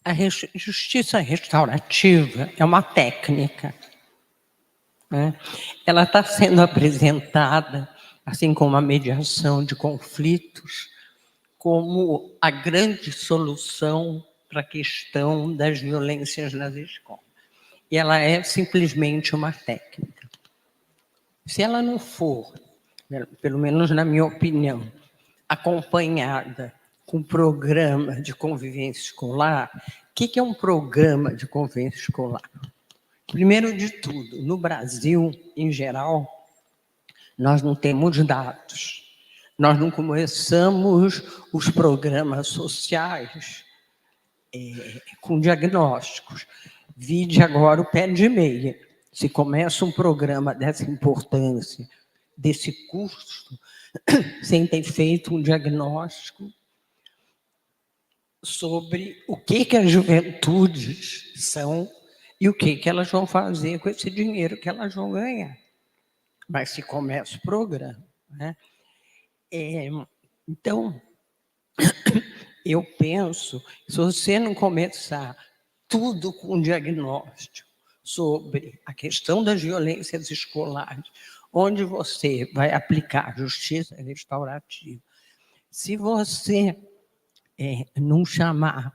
A justiça restaurativa é uma técnica, né? Ela está sendo apresentada, assim como a mediação de conflitos, como a grande solução para a questão das violências nas escolas. E ela é simplesmente uma técnica. Se ela não for, pelo menos na minha opinião, acompanhada com um programa de convivência escolar, o que é um programa de convivência escolar? Primeiro de tudo, no Brasil, em geral, nós não temos dados. Nós não começamos os programas sociais com diagnósticos. Vide agora o pé de meia. Se começa um programa dessa importância, desse custo, sem ter feito um diagnóstico sobre o que as juventudes são e o que elas vão fazer com esse dinheiro que elas vão ganhar. Mas se começa o programa, né? Então, eu penso, se você não começar tudo com diagnóstico sobre a questão das violências escolares, onde você vai aplicar justiça restaurativa, se você não chamar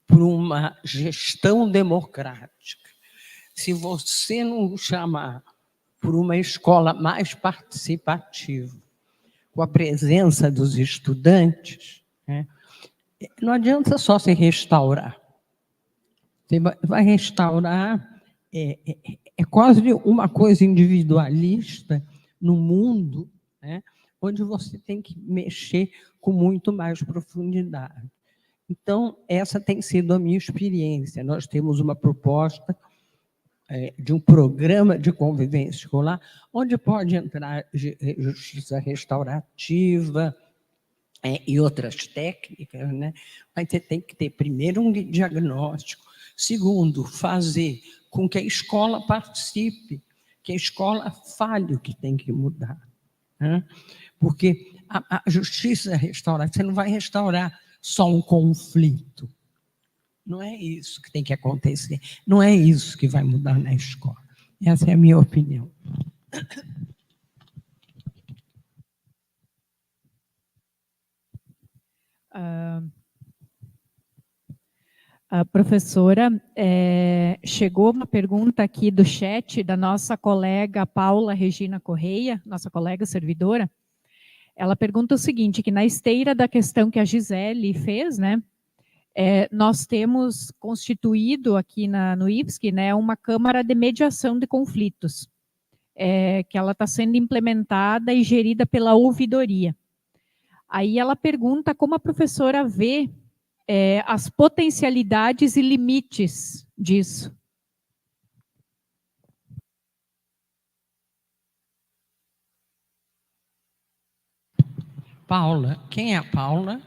por uma gestão democrática, se você não chamar por uma escola mais participativa, com a presença dos estudantes, né, não adianta só se restaurar. Você vai restaurar, é quase uma coisa individualista no mundo, né, onde você tem que mexer com muito mais profundidade. Então, essa tem sido a minha experiência. Nós temos uma proposta de um programa de convivência escolar, onde pode entrar justiça restaurativa e outras técnicas, né? Mas você tem que ter, primeiro, um diagnóstico. Segundo, fazer com que a escola participe, que a escola fale o que tem que mudar, né? Porque a justiça restaurativa, você não vai restaurar só um conflito. Não é isso que tem que acontecer. Não é isso que vai mudar na escola. Essa é a minha opinião. Professora, chegou uma pergunta aqui do chat da nossa colega Paula Regina Correia, nossa colega servidora. Ela pergunta o seguinte, que na esteira da questão que a Gisele fez, né, nós temos constituído aqui no IFSC, né, uma Câmara de Mediação de Conflitos, que ela está sendo implementada e gerida pela ouvidoria. Aí ela pergunta como a professora vê as potencialidades e limites disso. Paula, quem é a Paula?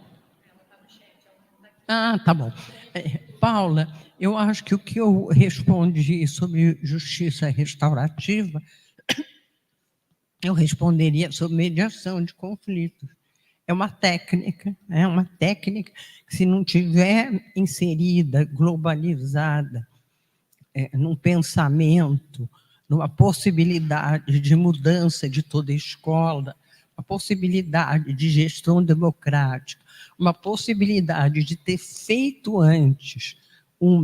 Ah, tá bom. Paula, eu acho que o que eu respondi sobre justiça restaurativa, eu responderia sobre mediação de conflitos. É uma técnica que, se não tiver inserida, globalizada, num pensamento, numa possibilidade de mudança de toda a escola, uma possibilidade de gestão democrática, uma possibilidade de ter feito antes um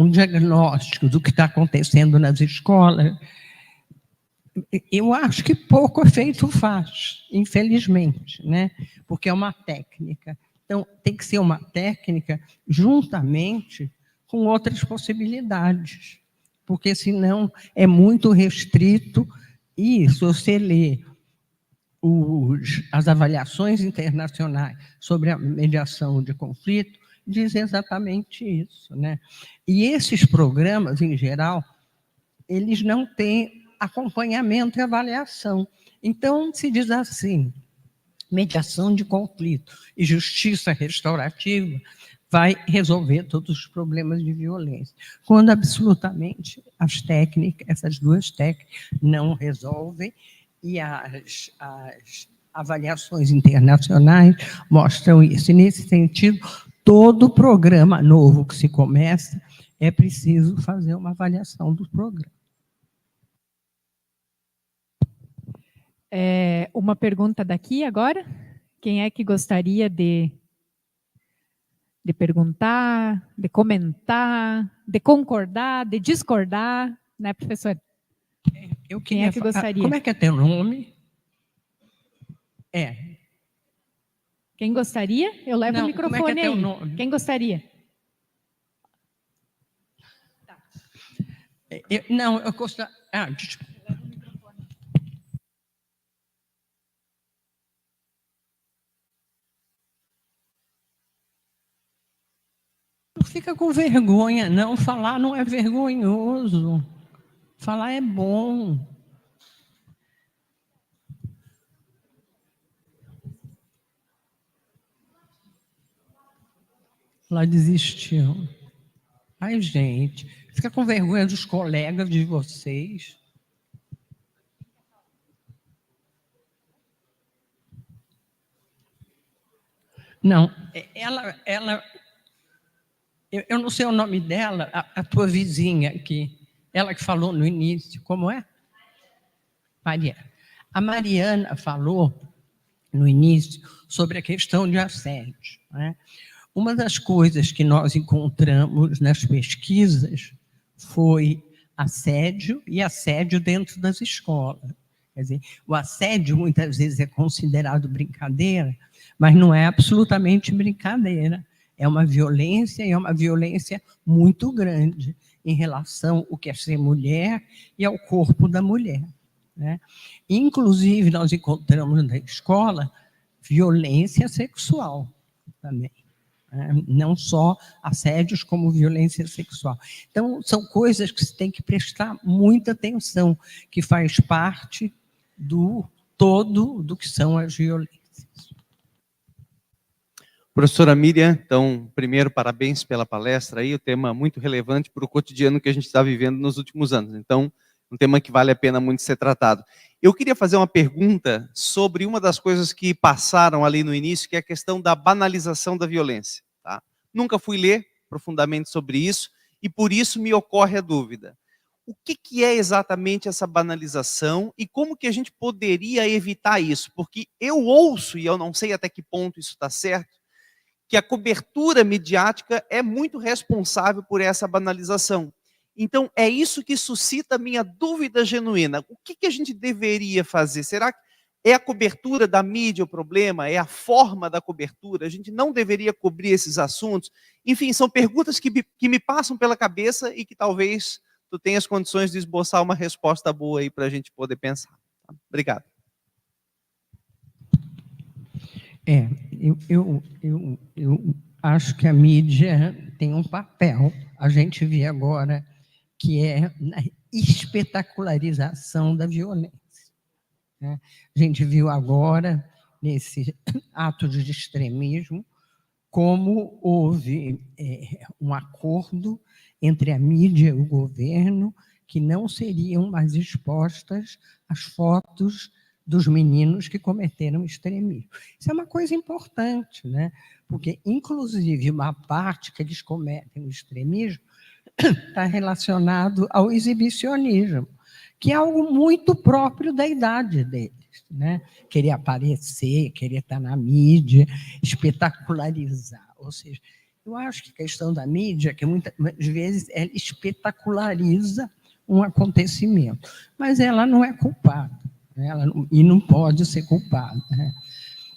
diagnóstico do que está acontecendo nas escolas, eu acho que pouco efeito faz, infelizmente, né? Porque é uma técnica. Então, tem que ser uma técnica juntamente com outras possibilidades, porque senão é muito restrito. E se você lê as avaliações internacionais sobre a mediação de conflito, diz exatamente isso, né? E esses programas, em geral, eles não têm acompanhamento e avaliação. Então, se diz assim, mediação de conflito e justiça restaurativa vai resolver todos os problemas de violência, quando absolutamente essas duas técnicas não resolvem, e as avaliações internacionais mostram isso. E, nesse sentido, todo programa novo que se começa, é preciso fazer uma avaliação do programa. Uma pergunta daqui agora. Quem é que gostaria de perguntar, de comentar, de concordar, de discordar, né, professor? Quem é que gostaria? Como é que é teu nome? Quem gostaria? Eu levo o microfone como é que é teu aí. nome? Quem gostaria? Eu gostaria... desculpa. Não fica com vergonha, não. Falar não é vergonhoso. Falar é bom. Ela desistiu. Ai, gente, fica com vergonha dos colegas de vocês. Não, eu não sei o nome dela, a tua vizinha aqui, ela que falou no início, como é? Mariana. A Mariana falou no início sobre a questão de assédio, né? Uma das coisas que nós encontramos nas pesquisas foi assédio e assédio dentro das escolas. Quer dizer, o assédio muitas vezes é considerado brincadeira, mas não é absolutamente brincadeira. É uma violência, e é uma violência muito grande em relação ao que é ser mulher e ao corpo da mulher, né? Inclusive, nós encontramos na escola violência sexual também, não só assédios como violência sexual. Então, são coisas que se tem que prestar muita atenção, que faz parte do todo do que são as violências. Professora Miriam, então, primeiro, parabéns pela palestra aí, o tema muito relevante para o cotidiano que a gente está vivendo nos últimos anos. Então, um tema que vale a pena muito ser tratado. Eu queria fazer uma pergunta sobre uma das coisas que passaram ali no início, que é a questão da banalização da violência. Tá? Nunca fui ler profundamente sobre isso, e por isso me ocorre a dúvida. O que é exatamente essa banalização e como que a gente poderia evitar isso? Porque eu ouço, e eu não sei até que ponto isso está certo, que a cobertura midiática é muito responsável por essa banalização. Então, é isso que suscita a minha dúvida genuína. O que a gente deveria fazer? Será que é a cobertura da mídia o problema? É a forma da cobertura? A gente não deveria cobrir esses assuntos? Enfim, são perguntas que me passam pela cabeça e que talvez tu tenhas condições de esboçar uma resposta boa aí para a gente poder pensar. Tá? Obrigado. Eu acho que a mídia tem um papel. A gente vê agora que é a espetacularização da violência. Né? A gente viu agora, nesse ato de extremismo, como houve um acordo entre a mídia e o governo que não seriam mais expostas as fotos dos meninos que cometeram extremismo. Isso é uma coisa importante, né? Porque, inclusive, uma parte que eles cometem o extremismo está relacionado ao exibicionismo, que é algo muito próprio da idade deles. Né? Querer aparecer, querer estar na mídia, espetacularizar. Ou seja, eu acho que a questão da mídia, que muitas vezes ela espetaculariza um acontecimento, mas ela não é culpada. E não pode ser culpada. Né?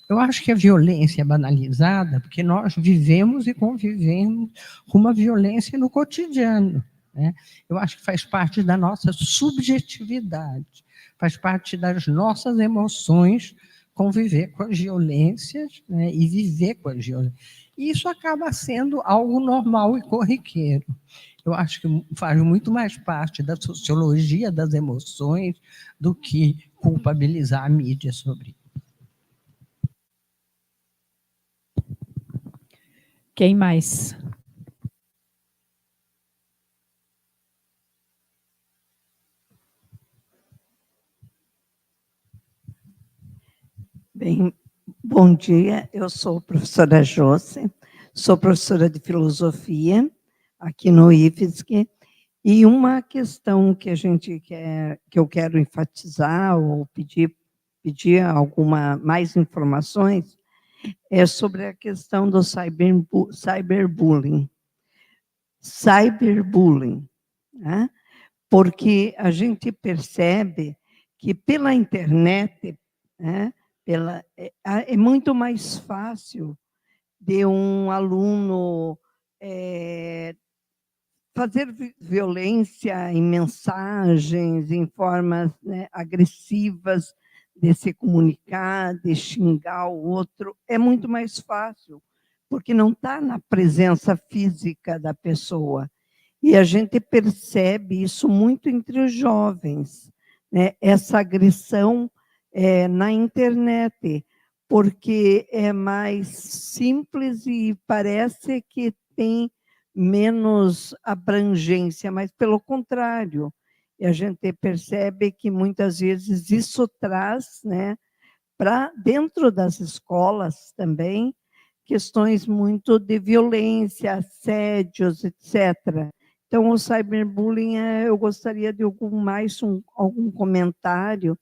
Eu acho que a violência é banalizada porque nós vivemos e convivemos com uma violência no cotidiano. Né? Eu acho que faz parte da nossa subjetividade, faz parte das nossas emoções conviver com as violências, né? E viver com as violências. E isso acaba sendo algo normal e corriqueiro. Eu acho que faz muito mais parte da sociologia das emoções do que culpabilizar a mídia sobre isso. Quem mais? Bem, bom dia, eu sou a professora Josse, sou professora de filosofia aqui no IFSC, e uma questão que eu quero enfatizar ou pedir alguma mais informações é sobre a questão do cyberbullying. Cyberbullying, né? Porque a gente percebe que pela internet, né, é muito mais fácil de um aluno fazer violência em mensagens, em formas, né, agressivas de se comunicar, de xingar o outro. É muito mais fácil, porque não está na presença física da pessoa. E a gente percebe isso muito entre os jovens, né, essa agressão na internet, porque é mais simples e parece que tem menos abrangência, mas pelo contrário, e a gente percebe que muitas vezes isso traz, né, para dentro das escolas também, questões muito de violência, assédios, etc. Então, o cyberbullying, eu gostaria de algum comentário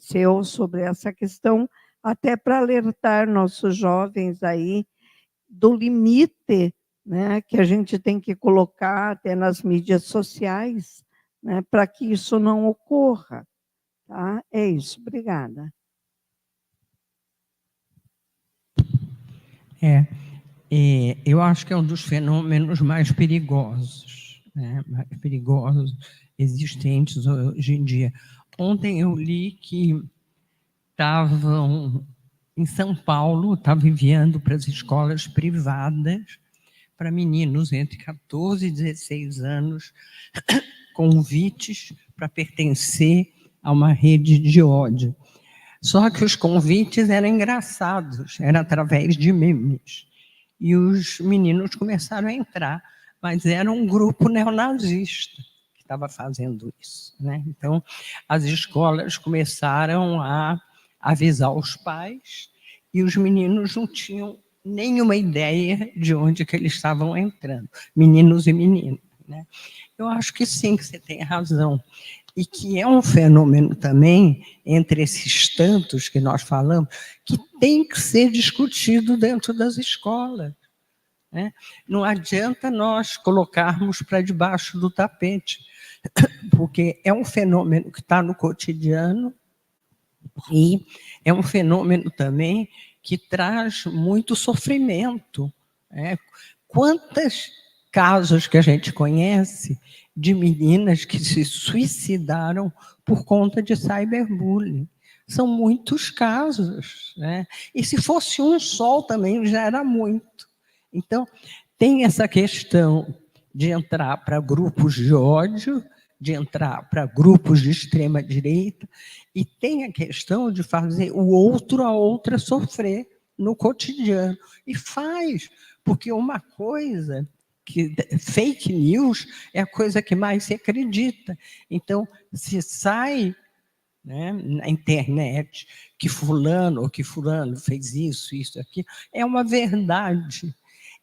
seu sobre essa questão, até para alertar nossos jovens aí do limite, né, que a gente tem que colocar até nas mídias sociais, né, para que isso não ocorra. Tá? É isso, obrigada. Eu acho que é um dos fenômenos mais perigosos, né, existentes hoje em dia. Ontem eu li que estavam em São Paulo, estava enviando para as escolas privadas, para meninos entre 14 e 16 anos, convites para pertencer a uma rede de ódio. Só que os convites eram engraçados, era através de memes. E os meninos começaram a entrar, mas era um grupo neonazista que estava fazendo isso, né? Então, as escolas começaram a avisar os pais e os meninos não tinham nenhuma ideia de onde que eles estavam entrando, meninos e meninas, né? Eu acho que sim, que você tem razão. E que é um fenômeno também, entre esses tantos que nós falamos, que tem que ser discutido dentro das escolas, né? Não adianta nós colocarmos para debaixo do tapete, porque é um fenômeno que está no cotidiano e é um fenômeno também que traz muito sofrimento, né? Quantos casos que a gente conhece de meninas que se suicidaram por conta de cyberbullying? São muitos casos, né? E se fosse um só também já era muito. Então, tem essa questão de entrar para grupos de ódio, de entrar para grupos de extrema-direita, e tem a questão de fazer o outro, a outra sofrer no cotidiano. E faz, porque uma coisa que fake news é a coisa que mais se acredita. Então, se sai, né, na internet que fulano ou que fulano fez isso, isso, aquilo, é uma verdade.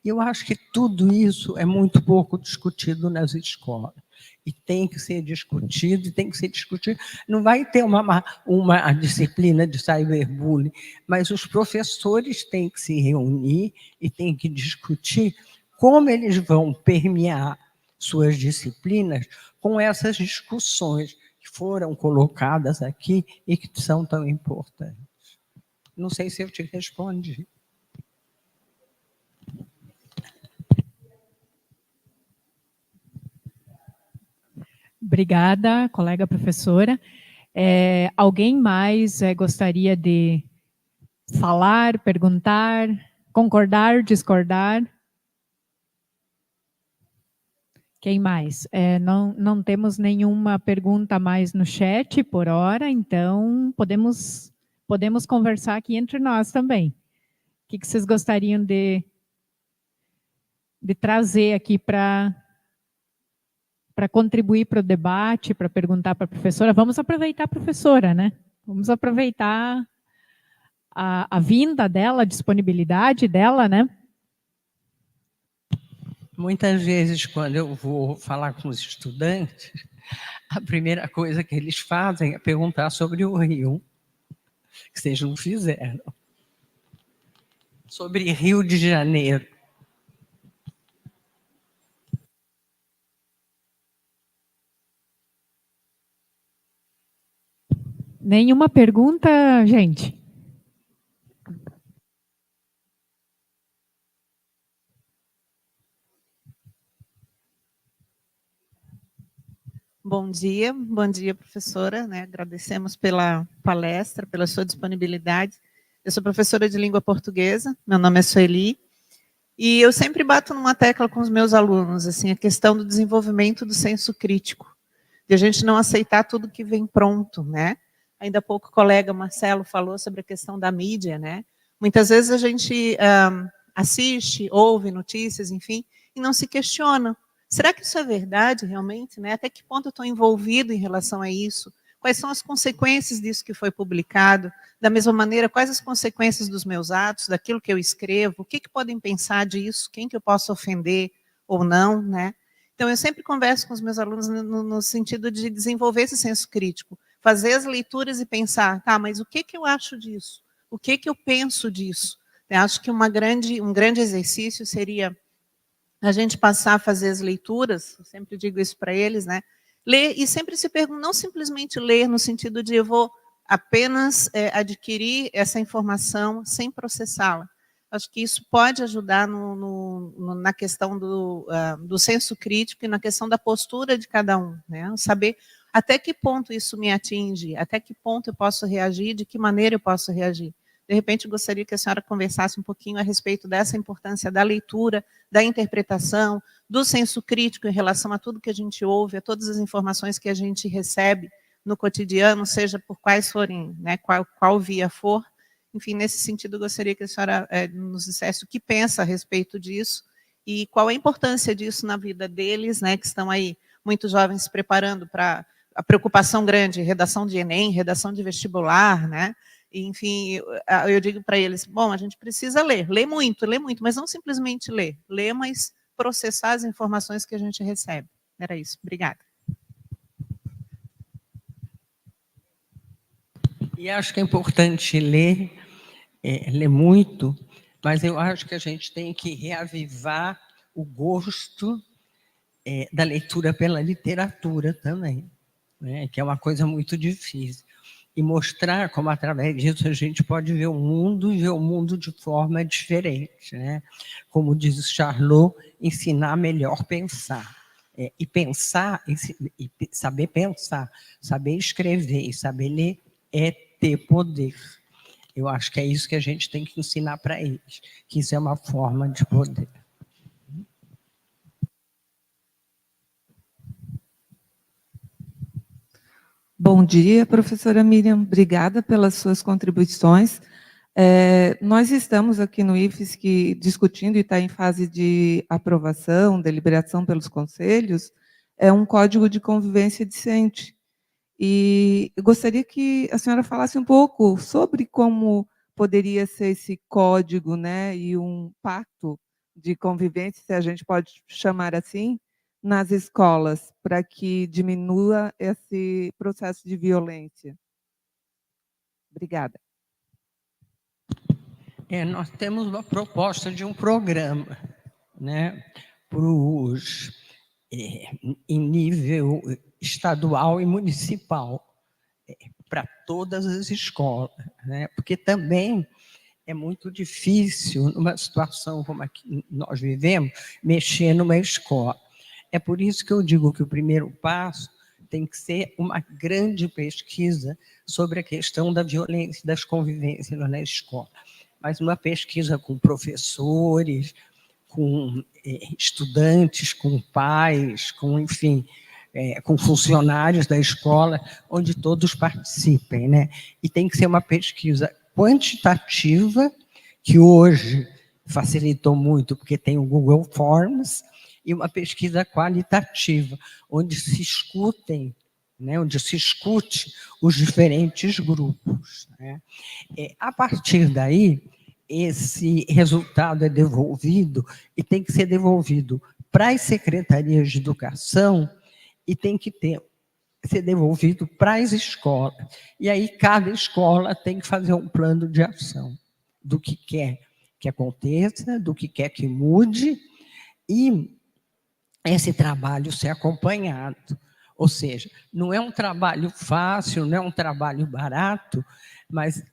Eu acho que tudo isso é muito pouco discutido nas escolas. E tem que ser discutido, e tem que ser discutido. Não vai ter uma disciplina de cyberbullying, mas os professores têm que se reunir e têm que discutir como eles vão permear suas disciplinas com essas discussões que foram colocadas aqui e que são tão importantes. Não sei se eu te respondi. Obrigada, colega professora. Alguém mais gostaria de falar, perguntar, concordar, discordar? Quem mais? Não temos nenhuma pergunta mais no chat por hora, então podemos conversar aqui entre nós também. O que vocês gostariam de trazer aqui para contribuir para o debate, para perguntar para a professora? Vamos aproveitar a professora, né? Vamos aproveitar a vinda dela, a disponibilidade dela, né? Muitas vezes, quando eu vou falar com os estudantes, a primeira coisa que eles fazem é perguntar sobre o Rio, que vocês não fizeram. Sobre Rio de Janeiro. Nenhuma pergunta, gente? Bom dia, professora, né? Agradecemos pela palestra, pela sua disponibilidade. Eu sou professora de língua portuguesa, meu nome é Sueli, e eu sempre bato numa tecla com os meus alunos, assim, a questão do desenvolvimento do senso crítico, de a gente não aceitar tudo que vem pronto, né? Ainda há pouco o colega Marcelo falou sobre a questão da mídia, né? Muitas vezes a gente assiste, ouve notícias, enfim, e não se questiona. Será que isso é verdade realmente, né? Até que ponto eu estou envolvido em relação a isso? Quais são as consequências disso que foi publicado? Da mesma maneira, quais as consequências dos meus atos, daquilo que eu escrevo? O que podem pensar disso? Quem que eu posso ofender ou não, né? Então, eu sempre converso com os meus alunos no sentido de desenvolver esse senso crítico, fazer as leituras e pensar, tá, mas o que eu acho disso? O que eu penso disso? Eu acho que um grande exercício seria a gente passar a fazer as leituras, eu sempre digo isso para eles, né? Ler e sempre se perguntar, não simplesmente ler no sentido de eu vou apenas adquirir essa informação sem processá-la. Acho que isso pode ajudar na questão do senso crítico e na questão da postura de cada um, né? Saber até que ponto isso me atinge, até que ponto eu posso reagir, de que maneira eu posso reagir. De repente, gostaria que a senhora conversasse um pouquinho a respeito dessa importância da leitura, da interpretação, do senso crítico em relação a tudo que a gente ouve, a todas as informações que a gente recebe no cotidiano, seja por quais forem, né, qual via for. Enfim, nesse sentido, gostaria que a senhora nos dissesse o que pensa a respeito disso e qual a importância disso na vida deles, né, que estão aí, muitos jovens se preparando para a preocupação grande, redação de Enem, redação de vestibular, né? Enfim, eu digo para eles, bom, a gente precisa ler muito, mas não simplesmente ler, mas processar as informações que a gente recebe. Era isso, obrigada. E acho que é importante ler muito, mas eu acho que a gente tem que reavivar o gosto da leitura pela literatura também, né, que é uma coisa muito difícil. E mostrar como, através disso, a gente pode ver o mundo e ver o mundo de forma diferente, né? Como diz o Charlot, ensinar melhor pensar. E pensar, e saber pensar, saber escrever e saber ler é ter poder. Eu acho que é isso que a gente tem que ensinar para eles, que isso é uma forma de poder. Bom dia, professora Miriam. Obrigada pelas suas contribuições. Nós estamos aqui no IFSC discutindo e está em fase de aprovação, deliberação pelos conselhos, um código de convivência decente. E eu gostaria que a senhora falasse um pouco sobre como poderia ser esse código, né, e um pacto de convivência, se a gente pode chamar assim, nas escolas, para que diminua esse processo de violência. Obrigada. Nós temos uma proposta de um programa, né, para os, em nível estadual e municipal, para todas as escolas, né, porque também é muito difícil, numa situação como a que nós vivemos, mexer numa escola. É por isso que eu digo que o primeiro passo tem que ser uma grande pesquisa sobre a questão da violência e das convivências na escola. Mas uma pesquisa com professores, com estudantes, com pais, com, enfim, com funcionários da escola, onde todos participem, né? E tem que ser uma pesquisa quantitativa, que hoje facilitou muito, porque tem o Google Forms, e uma pesquisa qualitativa, onde se escutem, né, onde se escute os diferentes grupos, né? A partir daí, esse resultado é devolvido, e tem que ser devolvido para as secretarias de educação, e tem que ser devolvido para as escolas. E aí cada escola tem que fazer um plano de ação do que quer que aconteça, do que quer que mude, e esse trabalho ser acompanhado. Ou seja, não é um trabalho fácil, não é um trabalho barato, mas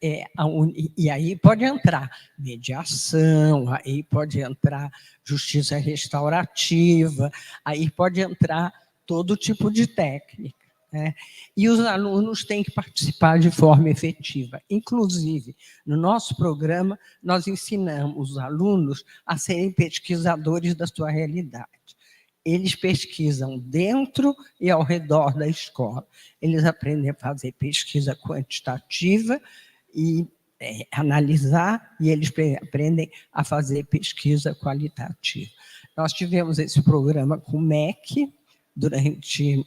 e aí pode entrar mediação, aí pode entrar justiça restaurativa, aí pode entrar todo tipo de técnica, né? E os alunos têm que participar de forma efetiva. Inclusive, no nosso programa, nós ensinamos os alunos a serem pesquisadores da sua realidade. Eles pesquisam dentro e ao redor da escola. Eles aprendem a fazer pesquisa quantitativa e analisar, e eles aprendem a fazer pesquisa qualitativa. Nós tivemos esse programa com o MEC durante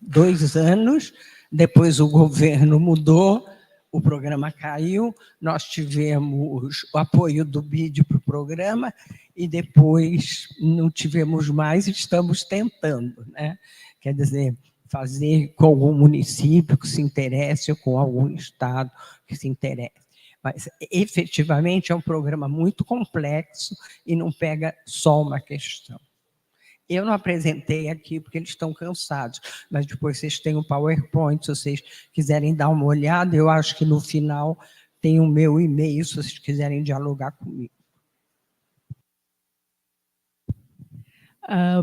2 anos, depois o governo mudou, o programa caiu, nós tivemos o apoio do BID para o programa, e depois não tivemos mais, estamos tentando, né? Quer dizer, fazer com algum município que se interesse, ou com algum estado que se interesse. Mas, efetivamente, é um programa muito complexo e não pega só uma questão. Eu não apresentei aqui porque eles estão cansados, mas depois vocês têm o PowerPoint, se vocês quiserem dar uma olhada, eu acho que no final tem o meu e-mail, se vocês quiserem dialogar comigo.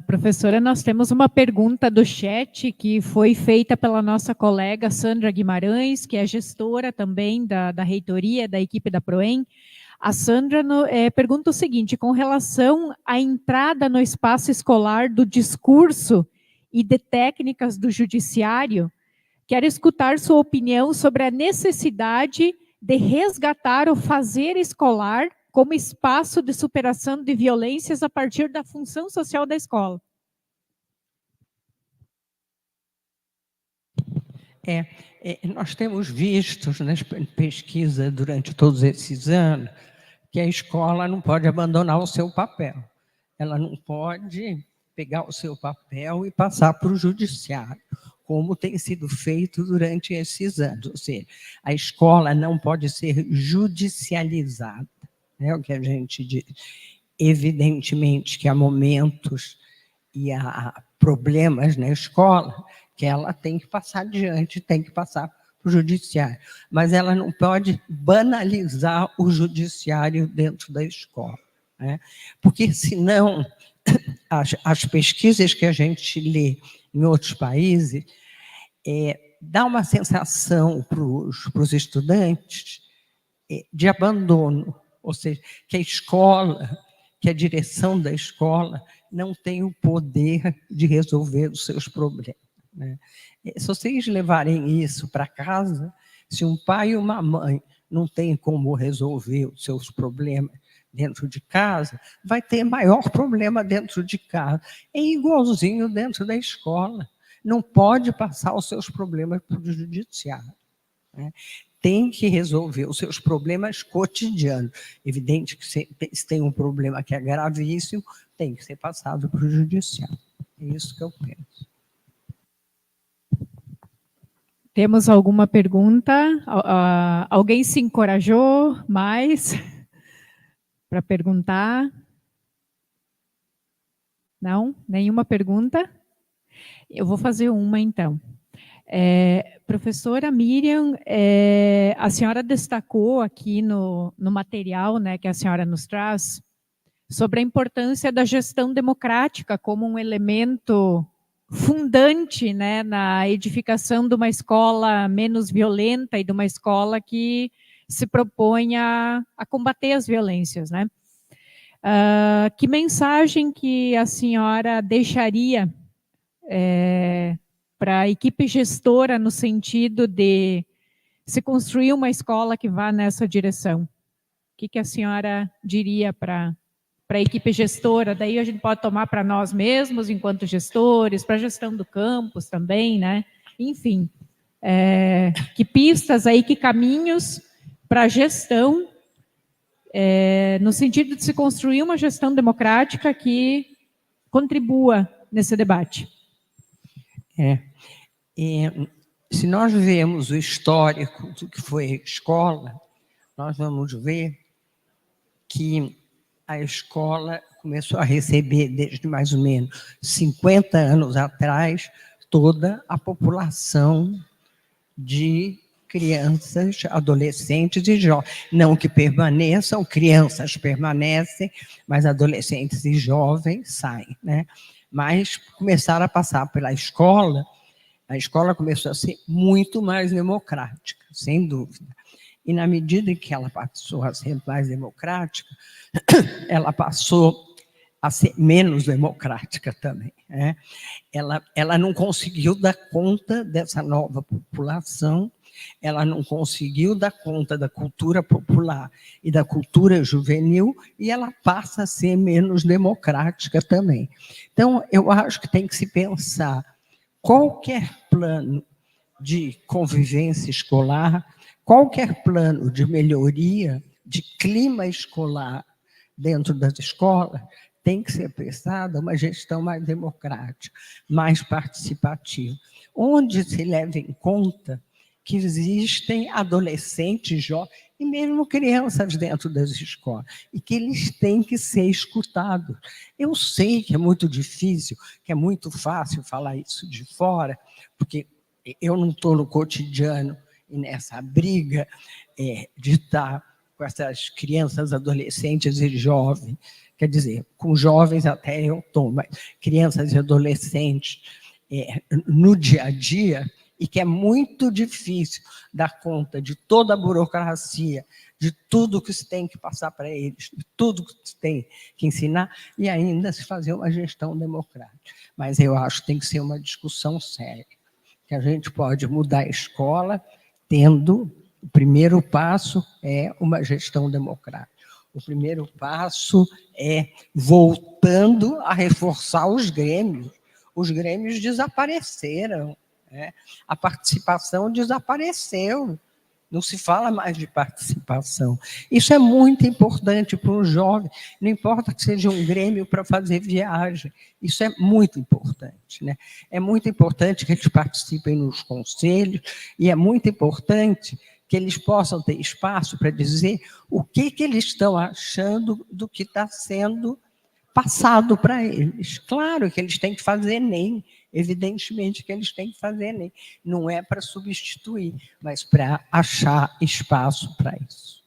Professora, nós temos uma pergunta do chat que foi feita pela nossa colega Sandra Guimarães, que é gestora também da reitoria, da equipe da Proem. A Sandra pergunta o seguinte, com relação à entrada no espaço escolar do discurso e de técnicas do judiciário, quero escutar sua opinião sobre a necessidade de resgatar o fazer escolar como espaço de superação de violências a partir da função social da escola. Nós temos visto nas pesquisas durante todos esses anos que a escola não pode abandonar o seu papel. Ela não pode pegar o seu papel e passar para o judiciário, como tem sido feito durante esses anos. Ou seja, a escola não pode ser judicializada. É o que a gente diz. Evidentemente que há momentos e há problemas na escola que ela tem que passar adiante, tem que passar para o judiciário. Mas ela não pode banalizar o judiciário dentro da escola, né? Porque, senão, as pesquisas que a gente lê em outros países dá uma sensação para os estudantes de abandono. Ou seja, que a escola, que a direção da escola não tem o poder de resolver os seus problemas, né? Se vocês levarem isso para casa, se um pai e uma mãe não têm como resolver os seus problemas dentro de casa, vai ter maior problema dentro de casa. É igualzinho dentro da escola. Não pode passar os seus problemas para o judiciário, né? Tem que resolver os seus problemas cotidianos. Evidente que se tem um problema que é gravíssimo, tem que ser passado para o judiciário. É isso que eu penso. Temos alguma pergunta? Alguém se encorajou mais para perguntar? Não? Nenhuma pergunta? Eu vou fazer uma, então. Professora Miriam, a senhora destacou aqui no material, né, que a senhora nos traz, sobre a importância da gestão democrática como um elemento fundante, né, na edificação de uma escola menos violenta e de uma escola que se propõe a combater as violências, né? Que mensagem que a senhora deixaria para a equipe gestora no sentido de se construir uma escola que vá nessa direção? O que a senhora diria para a equipe gestora? Daí a gente pode tomar para nós mesmos, enquanto gestores, para a gestão do campus também, né? Enfim, que pistas aí, que caminhos para a gestão, no sentido de se construir uma gestão democrática que contribua nesse debate. Se nós vemos o histórico do que foi a escola, nós vamos ver que a escola começou a receber, desde mais ou menos 50 anos atrás, toda a população de crianças, adolescentes e jovens. Não que permaneçam, crianças permanecem, mas adolescentes e jovens saem, né? Mas começaram a passar pela escola, a escola começou a ser muito mais democrática, sem dúvida. E na medida em que ela passou a ser mais democrática, ela passou a ser menos democrática também, né? Ela não conseguiu dar conta dessa nova população, ela não conseguiu dar conta da cultura popular e da cultura juvenil, e ela passa a ser menos democrática também. Então, eu acho que tem que se pensar qualquer plano de convivência escolar, qualquer plano de melhoria de clima escolar dentro das escolas, tem que ser pensada uma gestão mais democrática, mais participativa, onde se leva em conta que existem adolescentes, jovens e mesmo crianças dentro das escolas, e que eles têm que ser escutados. Eu sei que é muito difícil, que é muito fácil falar isso de fora, porque eu não estou no cotidiano e nessa briga de estar com com essas crianças, adolescentes e jovens, quer dizer, com jovens até eu estou, mas crianças e adolescentes no dia a dia, e que é muito difícil dar conta de toda a burocracia, de tudo que se tem que passar para eles, de tudo que se tem que ensinar, e ainda se fazer uma gestão democrática. Mas eu acho que tem que ser uma discussão séria, que a gente pode mudar a escola tendo, o primeiro passo é uma gestão democrática. O primeiro passo é voltando a reforçar os grêmios. Os grêmios desapareceram, né? A participação desapareceu. Não se fala mais de participação. Isso é muito importante para um jovem. Não importa que seja um grêmio para fazer viagem. Isso é muito importante, né? É muito importante que eles participem nos conselhos e é muito importante que eles possam ter espaço para dizer o que eles estão achando do que está sendo passado para eles. Claro que eles têm que fazer ENEM, evidentemente que eles têm que fazer ENEM. Não é para substituir, mas para achar espaço para isso.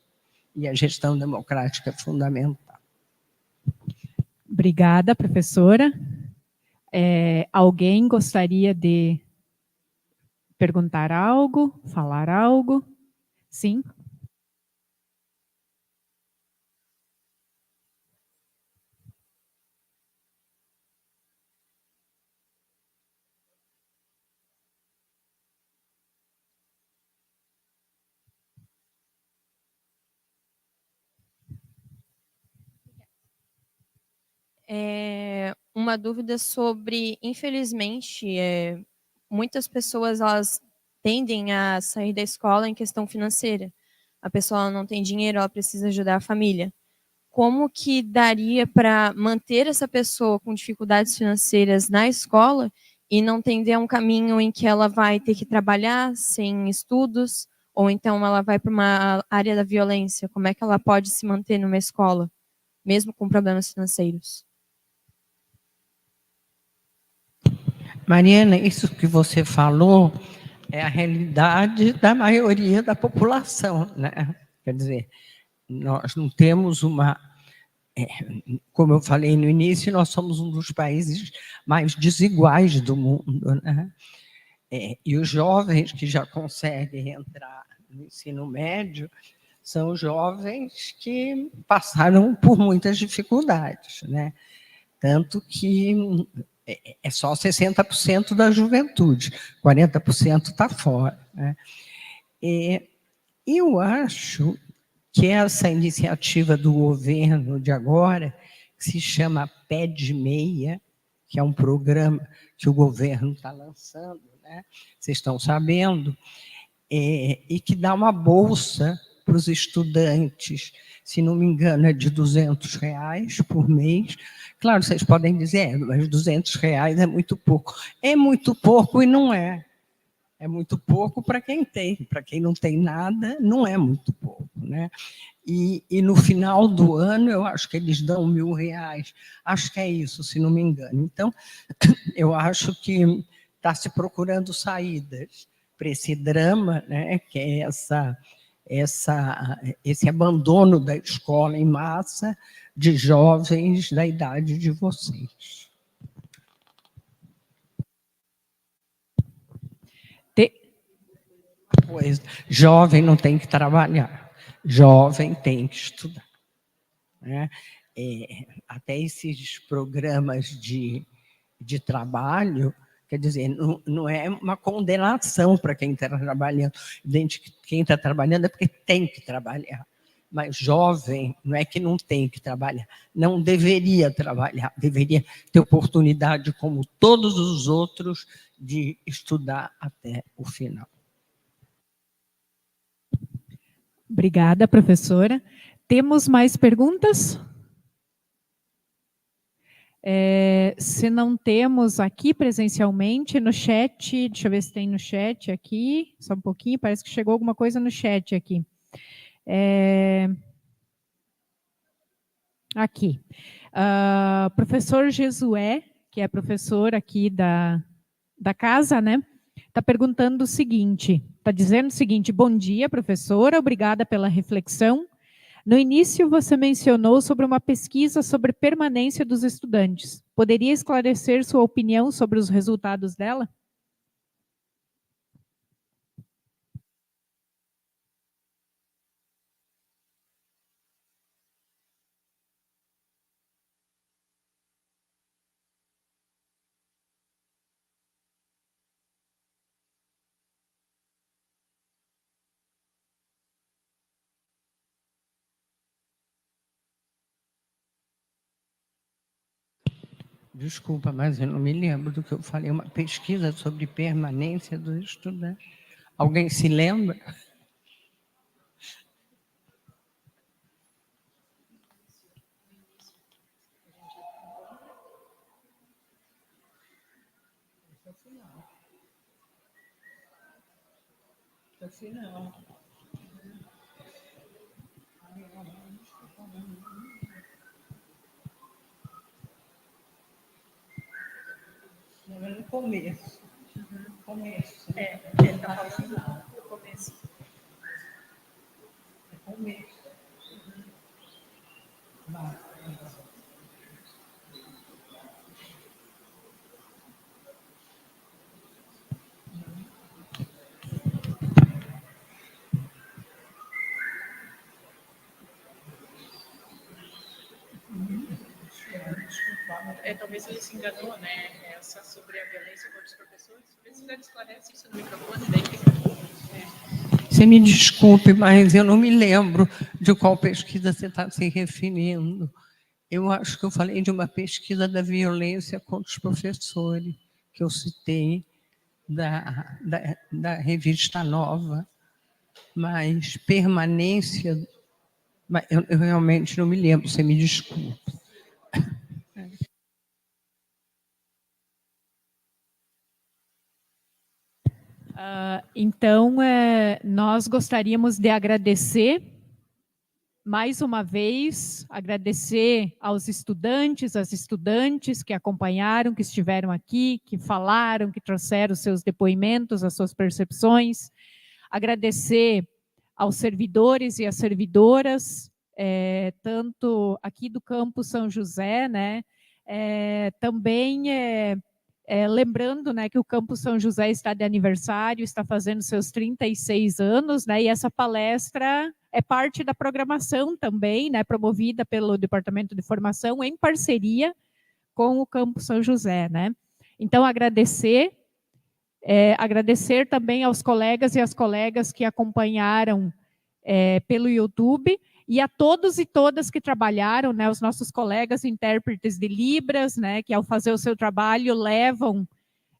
E a gestão democrática é fundamental. Obrigada, professora. Alguém gostaria de perguntar algo, falar algo? Sim. Uma dúvida sobre, infelizmente, muitas pessoas elas tendem a sair da escola em questão financeira. A pessoa não tem dinheiro, ela precisa ajudar a família. Como que daria para manter essa pessoa com dificuldades financeiras na escola e não tender a um caminho em que ela vai ter que trabalhar sem estudos, ou então ela vai para uma área da violência? Como é que ela pode se manter numa escola, mesmo com problemas financeiros? Mariana, isso que você falou é a realidade da maioria da população, né? Quer dizer, nós não temos uma... como eu falei no início, nós somos um dos países mais desiguais do mundo, né? E os jovens que já conseguem entrar no ensino médio são jovens que passaram por muitas dificuldades, né? Tanto que é só 60% da juventude, 40% está fora, né? E eu acho que essa iniciativa do governo de agora, que se chama Pé de Meia, que é um programa que o governo está lançando, né? Vocês estão sabendo, e que dá uma bolsa para os estudantes, se não me engano, é de R$200 por mês. Claro, vocês podem dizer, mas R$200 é muito pouco. É muito pouco e não é. É muito pouco para quem tem. Para quem não tem nada, não é muito pouco, né? E no final do ano, eu acho que eles dão R$1.000. Acho que é isso, se não me engano. Então, eu acho que está se procurando saídas para esse drama, né, que é esse abandono da escola em massa de jovens da idade de vocês. Pois, jovem não tem que trabalhar, jovem tem que estudar, né? Até esses programas de trabalho, quer dizer, não é uma condenação para quem está trabalhando. Quem está trabalhando é porque tem que trabalhar. Mas jovem não é que não tem que trabalhar, não deveria trabalhar, deveria ter oportunidade, como todos os outros, de estudar até o final. Obrigada, professora. Temos mais perguntas? Se não temos aqui presencialmente, no chat, deixa eu ver se tem no chat aqui, só um pouquinho, parece que chegou alguma coisa no chat aqui. Aqui. Professor Jesué, que é professor aqui da casa, né? Está perguntando o seguinte, está dizendo o seguinte: bom dia, professora, obrigada pela reflexão. No início, você mencionou sobre uma pesquisa sobre permanência dos estudantes. Poderia esclarecer sua opinião sobre os resultados dela? Desculpa, mas eu não me lembro do que eu falei. Uma pesquisa sobre permanência dos estudantes. Alguém se lembra? No começo. Começo. Ele está falando no começo. Começo. Talvez ele se enganou, né? Essa sobre a violência contra os professores. Vê se ele esclarece isso no microfone, daí fica. Você me desculpe, mas eu não me lembro de qual pesquisa você está se referindo. Eu acho que eu falei de uma pesquisa da violência contra os professores, que eu citei, da revista Nova, mas permanência, eu realmente não me lembro, você me desculpe. Então, nós gostaríamos de agradecer, mais uma vez, agradecer aos estudantes, às estudantes que acompanharam, que estiveram aqui, que falaram, que trouxeram os seus depoimentos, as suas percepções, agradecer aos servidores e às servidoras, tanto aqui do Campus São José, né, também lembrando, né, que o Campus São José está de aniversário, está fazendo seus 36 anos, né, e essa palestra é parte da programação também, né, promovida pelo Departamento de Formação em parceria com o Campus São José, né. Então, agradecer também aos colegas e às colegas que acompanharam pelo YouTube, e a todos e todas que trabalharam, né, os nossos colegas intérpretes de Libras, né, que ao fazer o seu trabalho levam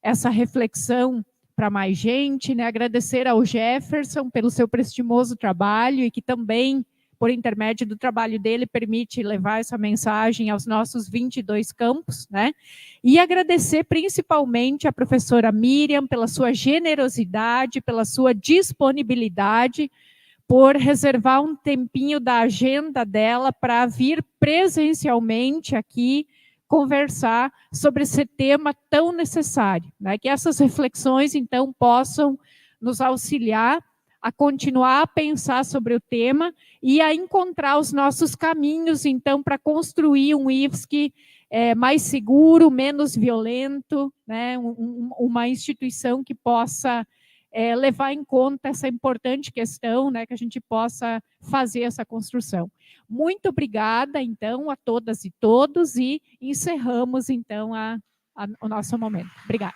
essa reflexão para mais gente, né, agradecer ao Jefferson pelo seu prestimoso trabalho e que também, por intermédio do trabalho dele, permite levar essa mensagem aos nossos 22 campos, né, e agradecer principalmente a professora Miriam pela sua generosidade, pela sua disponibilidade, por reservar um tempinho da agenda dela para vir presencialmente aqui conversar sobre esse tema tão necessário, né? Que essas reflexões, então, possam nos auxiliar a continuar a pensar sobre o tema e a encontrar os nossos caminhos, então, para construir um IFSC mais seguro, menos violento, né? Uma instituição que possa levar em conta essa importante questão, né, que a gente possa fazer essa construção. Muito obrigada, então, a todas e todos, e encerramos, então, o nosso momento. Obrigada.